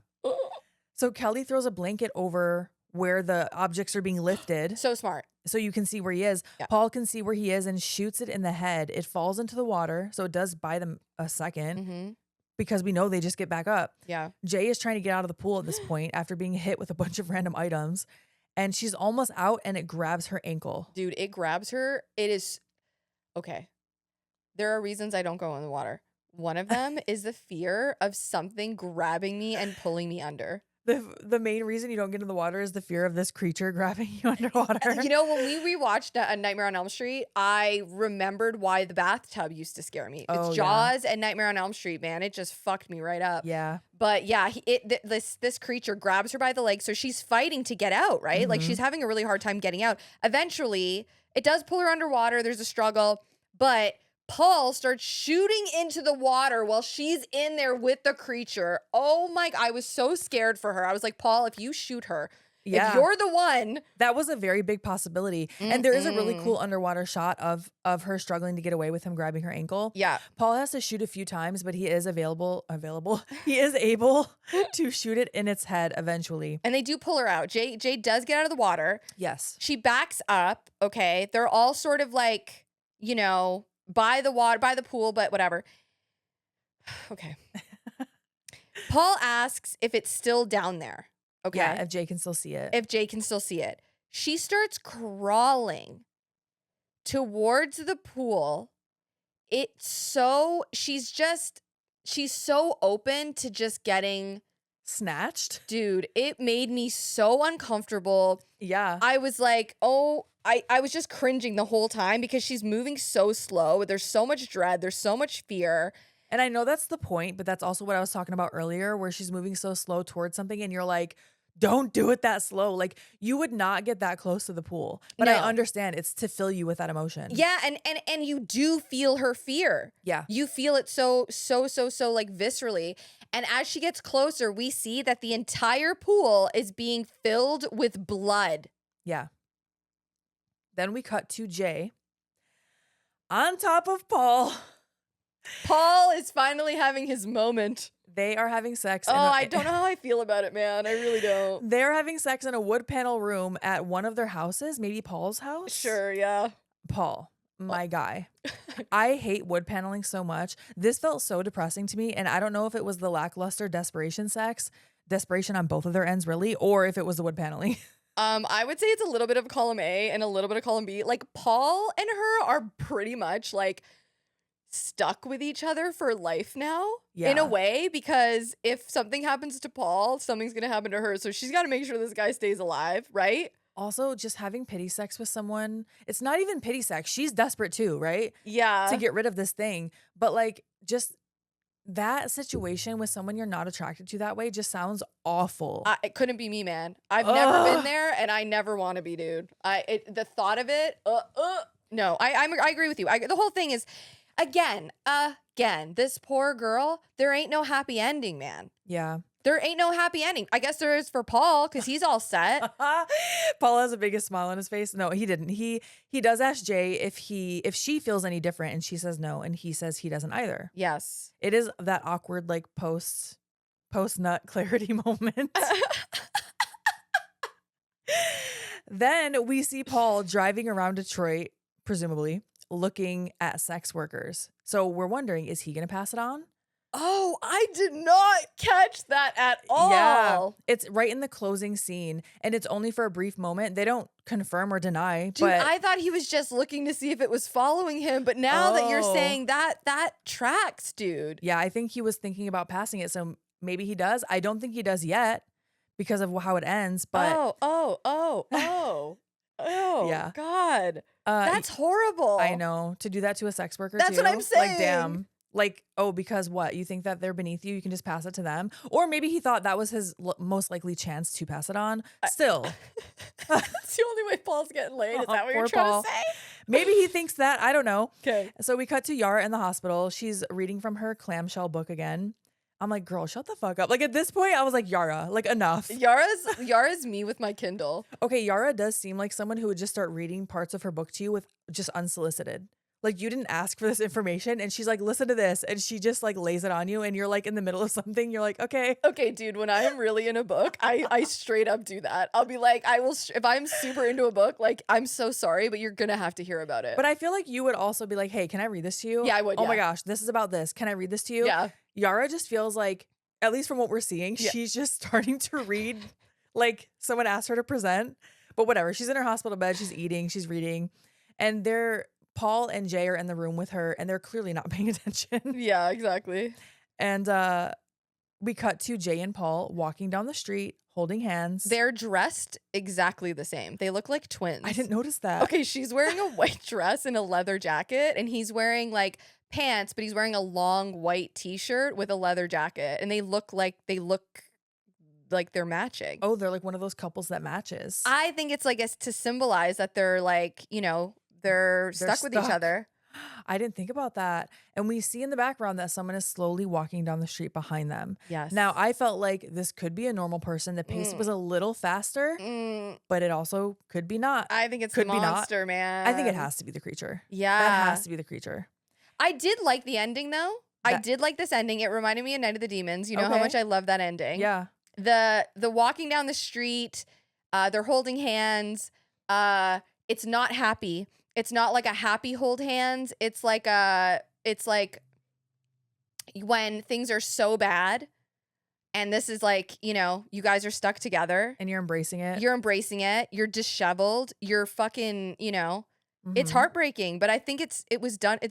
Speaker 1: So Kelly throws a blanket over where the objects are being lifted.
Speaker 2: So smart.
Speaker 1: So you can see where he is. Yeah. Paul can see where he is and shoots it in the head. It falls into the water. So it does buy them a second because we know they just get back up.
Speaker 2: Yeah.
Speaker 1: Jay is trying to get out of the pool at this point after being hit with a bunch of random items. And she's almost out and it grabs her ankle.
Speaker 2: Dude, it grabs her. It is... Okay. There are reasons I don't go in the water. One of them is the fear of something grabbing me and pulling me under.
Speaker 1: The main reason you don't get in the water is the fear of this creature grabbing you underwater.
Speaker 2: You know, when we rewatched A Nightmare on Elm Street, I remembered why the bathtub used to scare me. It's Jaws and Nightmare on Elm Street, man. It just fucked me right up.
Speaker 1: Yeah.
Speaker 2: But yeah, this creature grabs her by the leg, so she's fighting to get out, right? Like she's having a really hard time getting out. Eventually, it does pull her underwater. There's a struggle, but Paul starts shooting into the water while she's in there with the creature. Oh my, I was so scared for her. I was like, Paul, if you shoot her, if you're the one.
Speaker 1: That was a very big possibility. And there is a really cool underwater shot of her struggling to get away with him grabbing her ankle.
Speaker 2: Yeah.
Speaker 1: Paul has to shoot a few times, but he is available. He is able to shoot it in its head eventually.
Speaker 2: And they do pull her out. Jay does get out of the water.
Speaker 1: Yes.
Speaker 2: She backs up. Okay. They're all sort of like, you know, by the water, by the pool, but whatever. Okay. Paul asks if it's still down there. Okay.
Speaker 1: Yeah, if Jay can still see it. She starts crawling
Speaker 2: towards the pool. She's so open to just getting
Speaker 1: snatched.
Speaker 2: Dude, it made me so uncomfortable.
Speaker 1: Yeah.
Speaker 2: I was like, oh, I was just cringing the whole time because she's moving so slow. There's so much dread. There's so much fear.
Speaker 1: And I know that's the point, but that's also what I was talking about earlier, where she's moving so slow towards something and you're like, don't do it that slow. Like you would not get that close to the pool. But I
Speaker 2: No.
Speaker 1: understand it's to fill you with that emotion.
Speaker 2: Yeah, and you do feel her fear.
Speaker 1: Yeah.
Speaker 2: You feel it so like viscerally. And as she gets closer, we see that the entire pool is being filled with blood.
Speaker 1: Yeah. Then we cut to Jay on top of Paul.
Speaker 2: Paul is finally having his moment.
Speaker 1: They are having sex.
Speaker 2: Oh, I don't know how I feel about it, man. I really don't.
Speaker 1: They're having sex in a wood panel room at one of their houses, maybe Paul's house.
Speaker 2: Sure, yeah.
Speaker 1: Paul, my guy. I hate wood paneling so much. This felt so depressing to me, and I don't know if it was the lackluster desperation on both of their ends, really, or if it was the wood paneling.
Speaker 2: I would say it's a little bit of column A and a little bit of column B. Like Paul and her are pretty much like stuck with each other for life now, in a way, because if something happens to Paul, something's gonna happen to her. So she's got to make sure this guy stays alive, right?
Speaker 1: Also, just having pity sex with someone, it's not even pity sex. She's desperate too, right?
Speaker 2: Yeah.
Speaker 1: To get rid of this thing. But like just that situation with someone you're not attracted to that way just sounds awful.
Speaker 2: It couldn't be me, man. I've never been there, and I never want to be, dude. The thought of it, no. I agree with you. The whole thing is, again, this poor girl. There ain't no happy ending, man.
Speaker 1: Yeah.
Speaker 2: There ain't no happy ending. I guess there is for Paul because he's all set.
Speaker 1: Paul has the biggest smile on his face. No, he didn't. He does ask Jay if she feels any different, and she says no, and he says he doesn't either.
Speaker 2: Yes.
Speaker 1: It is that awkward like post nut clarity moment. Then we see Paul driving around Detroit, presumably looking at sex workers. So we're wondering, is he going to pass it on?
Speaker 2: Oh, I did not catch that at all.
Speaker 1: Yeah, it's right in the closing scene, and it's only for a brief moment. They don't confirm or deny.
Speaker 2: Dude,
Speaker 1: but
Speaker 2: I thought he was just looking to see if it was following him, but now that you're saying that tracks, dude.
Speaker 1: Yeah, I think he was thinking about passing it, so maybe he does. I don't think he does yet because of how it ends. But
Speaker 2: oh,
Speaker 1: yeah,
Speaker 2: God, that's horrible.
Speaker 1: I know, to do that to a sex worker.
Speaker 2: That's
Speaker 1: too.
Speaker 2: what I'm saying.
Speaker 1: Like, damn. Like, oh, because what? You think that they're beneath you? You can just pass it to them? Or maybe he thought that was his most likely chance to pass it on. Still.
Speaker 2: That's the only way Paul's getting laid. Is that what you're trying to say?
Speaker 1: Maybe he thinks that. I don't know.
Speaker 2: Okay.
Speaker 1: So we cut to Yara in the hospital. She's reading from her clamshell book again. I'm like, girl, shut the fuck up. Like at this point, I was like, Yara, like enough.
Speaker 2: Yara's me with my Kindle.
Speaker 1: Okay, Yara does seem like someone who would just start reading parts of her book to you with just unsolicited. Like you didn't ask for this information, and she's like, listen to this, and she just like lays it on you, and you're like in the middle of something, you're like, okay,
Speaker 2: dude, when I am really in a book, I straight up do that. I'll be like, I will if I'm super into a book, like I'm so sorry, but you're gonna have to hear about it.
Speaker 1: But I feel like you would also be like, hey, can I read this to you?
Speaker 2: Yeah, I would.
Speaker 1: Oh my gosh, this is about this. Can I read this to you?
Speaker 2: Yeah.
Speaker 1: Yara just feels like, at least from what we're seeing, she's just starting to read like someone asked her to present. But whatever, she's in her hospital bed, she's eating, she's reading, and Paul and Jay are in the room with her, and they're clearly not paying attention.
Speaker 2: Yeah, exactly.
Speaker 1: And we cut to Jay and Paul walking down the street, holding hands.
Speaker 2: They're dressed exactly the same. They look like twins.
Speaker 1: I didn't notice that.
Speaker 2: Okay, she's wearing a white dress and a leather jacket, and he's wearing like pants, but he's wearing a long white t-shirt with a leather jacket, and they look like they're matching.
Speaker 1: Oh, they're like one of those couples that matches.
Speaker 2: I think it's like to symbolize that they're like, they're stuck with each other.
Speaker 1: I didn't think about that. And we see in the background that someone is slowly walking down the street behind them.
Speaker 2: Yes.
Speaker 1: Now, I felt like this could be a normal person. The pace was a little faster, but it also could be not.
Speaker 2: I think it's
Speaker 1: could
Speaker 2: the monster, man.
Speaker 1: I think it has to be the creature.
Speaker 2: Yeah.
Speaker 1: That has to be the creature.
Speaker 2: I did like the ending, though. I did like this ending. It reminded me of Night of the Demons. You know how much I love that ending.
Speaker 1: Yeah.
Speaker 2: The walking down the street, they're holding hands. It's not happy. It's not like a happy hold hands. It's like when things are so bad, and this is like, you guys are stuck together.
Speaker 1: And you're embracing it.
Speaker 2: You're embracing it. You're disheveled. You're fucking, it's heartbreaking, but I think it's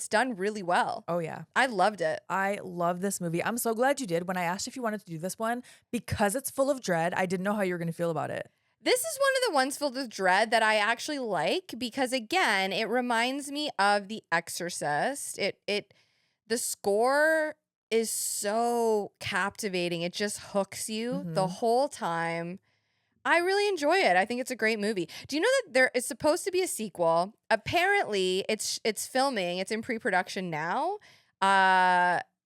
Speaker 2: done really well.
Speaker 1: Oh yeah.
Speaker 2: I loved it.
Speaker 1: I love this movie. I'm so glad you did. When I asked if you wanted to do this one, because it's full of dread, I didn't know how you were going to feel about it.
Speaker 2: This is one of the ones filled with dread that I actually like because, again, it reminds me of The Exorcist. The score is so captivating. It just hooks you the whole time. I really enjoy it. I think it's a great movie. Do you know that there is supposed to be a sequel? Apparently, it's filming. It's in pre-production now.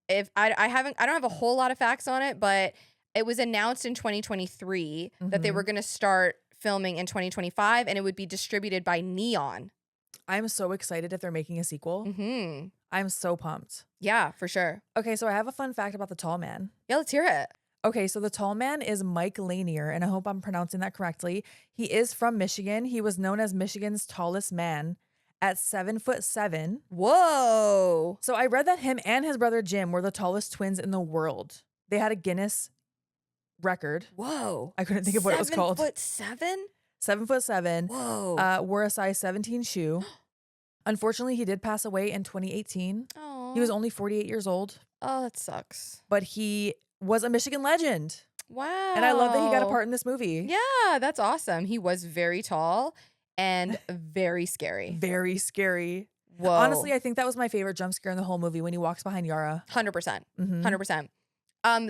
Speaker 2: If I don't have a whole lot of facts on it, but it was announced in 2023 that they were going to start filming in 2025, and it would be distributed by Neon.
Speaker 1: I'm so excited if they're making a sequel. I'm so pumped.
Speaker 2: Yeah, for sure.
Speaker 1: Okay, so I have a fun fact about the tall man.
Speaker 2: Yeah, let's hear it.
Speaker 1: Okay, so the tall man is Mike Lanier, and I hope I'm pronouncing that correctly. He is from Michigan. He was known as Michigan's tallest man at 7'7".
Speaker 2: Whoa.
Speaker 1: So I read that him and his brother Jim were the tallest twins in the world. They had a Guinness record.
Speaker 2: Whoa.
Speaker 1: I couldn't think of what it was called.
Speaker 2: 7'7"?
Speaker 1: 7'7".
Speaker 2: Whoa.
Speaker 1: Wore a size 17 shoe. Unfortunately, he did pass away in 2018.
Speaker 2: Oh.
Speaker 1: He was only 48 years old.
Speaker 2: Oh, that sucks.
Speaker 1: But he was a Michigan legend.
Speaker 2: Wow.
Speaker 1: And I love that he got a part in this movie.
Speaker 2: Yeah, that's awesome. He was very tall and very scary.
Speaker 1: Very scary.
Speaker 2: Whoa.
Speaker 1: Honestly, I think that was my favorite jump scare in the whole movie when he walks behind Yara.
Speaker 2: 100%.
Speaker 1: Mhm.
Speaker 2: 100%.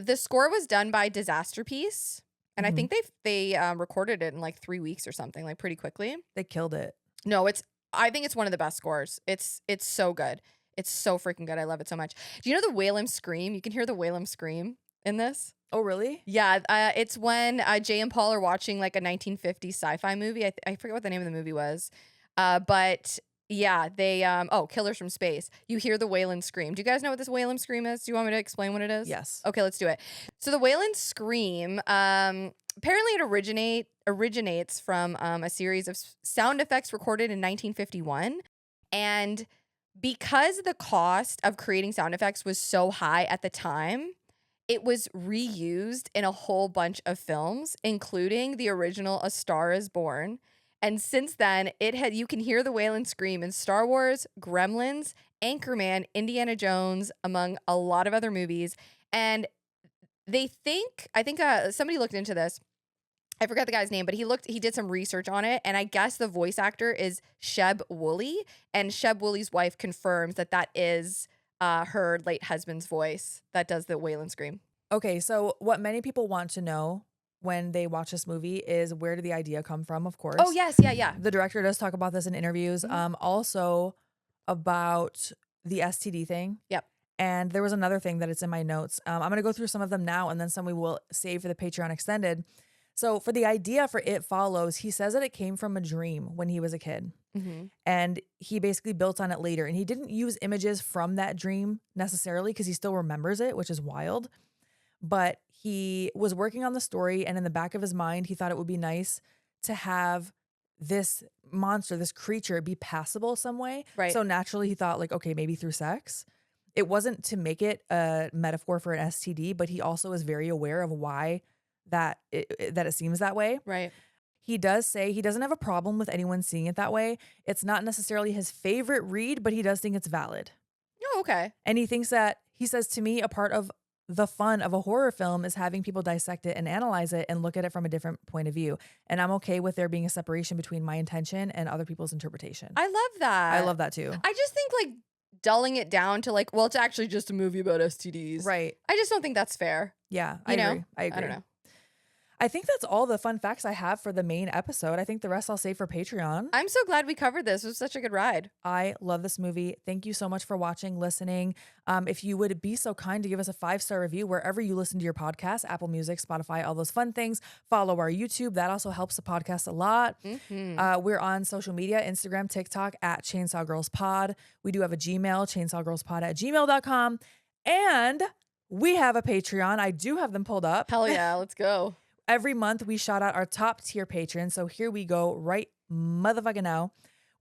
Speaker 2: The score was done by Disaster Piece, and I think they recorded it in like 3 weeks or something, like pretty quickly.
Speaker 1: They killed it.
Speaker 2: No, I think it's one of the best scores. It's so good. It's so freaking good. I love it so much. Do you know the Whalem scream? You can hear the Whalem scream in this.
Speaker 1: Oh, really?
Speaker 2: Yeah, it's when Jay and Paul are watching like a 1950s sci-fi movie. I forget what the name of the movie was. But yeah, they Killers from Space. You hear the Wayland scream. Do you guys know what this Wayland scream is? Do you want me to explain what it is?
Speaker 1: Yes.
Speaker 2: Okay, let's do it. So the Wayland scream, apparently it originates from a series of sound effects recorded in 1951, and because the cost of creating sound effects was so high at the time, it was reused in a whole bunch of films, including the original A Star Is Born. And since then, you can hear the Wayland scream in Star Wars, Gremlins, Anchorman, Indiana Jones, among a lot of other movies. And I think somebody looked into this. I forgot the guy's name, but he did some research on it. And I guess the voice actor is Sheb Woolley. And Sheb Woolley's wife confirms that is her late husband's voice that does the Wayland scream.
Speaker 1: Okay, so what many people want to know when they watch this movie is, where did the idea come from, of course.
Speaker 2: Oh, yes, yeah.
Speaker 1: The director does talk about this in interviews. Also about the STD thing.
Speaker 2: Yep.
Speaker 1: And there was another thing that it's in my notes. I'm going to go through some of them now, and then some we will save for the Patreon extended. So for the idea for It Follows, he says that it came from a dream when he was a kid. And he basically built on it later. And he didn't use images from that dream necessarily because he still remembers it, which is wild. But he was working on the story, and in the back of his mind, he thought it would be nice to have this monster, this creature, be passable some way.
Speaker 2: Right.
Speaker 1: So naturally he thought, like, okay, maybe through sex. It wasn't to make it a metaphor for an STD, but he also is very aware of why that it seems that way.
Speaker 2: Right.
Speaker 1: He does say he doesn't have a problem with anyone seeing it that way. It's not necessarily his favorite read, but he does think it's valid.
Speaker 2: Oh, okay.
Speaker 1: And he thinks that, he says to me, a part of the fun of a horror film is having people dissect it and analyze it and look at it from a different point of view. And I'm okay with there being a separation between my intention and other people's interpretation.
Speaker 2: I love that.
Speaker 1: I love that too.
Speaker 2: I just think like dulling it down to like, well, it's actually just a movie about STDs.
Speaker 1: Right.
Speaker 2: I just don't think that's fair.
Speaker 1: Yeah, I agree.
Speaker 2: I don't know.
Speaker 1: I think that's all the fun facts I have for the main episode. I think the rest I'll save for Patreon.
Speaker 2: I'm so glad we covered this. It was such a good ride.
Speaker 1: I love this movie. Thank you so much for watching, listening. If you would be so kind to give us a 5-star review wherever you listen to your podcast, Apple Music, Spotify, all those fun things. Follow our YouTube. That also helps the podcast a lot. We're on social media, Instagram, TikTok at Chainsaw Girls Pod. We do have a Gmail, chainsawgirlspod@gmail.com. And we have a Patreon. I do have them pulled up.
Speaker 2: Hell yeah, let's go.
Speaker 1: Every month we shout out our top tier patrons. So here we go right motherfucking now.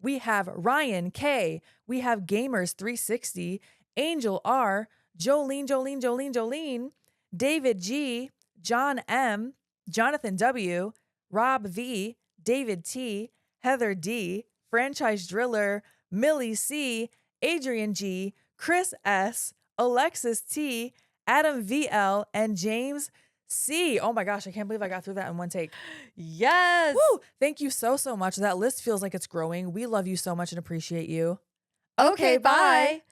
Speaker 1: We have Ryan K. We have Gamers360, Angel R, Jolene, David G, John M, Jonathan W, Rob V, David T, Heather D, Franchise Driller, Millie C, Adrian G, Chris S, Alexis T, Adam VL, and James C. Oh my gosh, I can't believe I got through that in one take.
Speaker 2: Yes.
Speaker 1: Woo! Thank you so much. That list feels like it's growing. We love you so much and appreciate you.
Speaker 2: Okay, bye.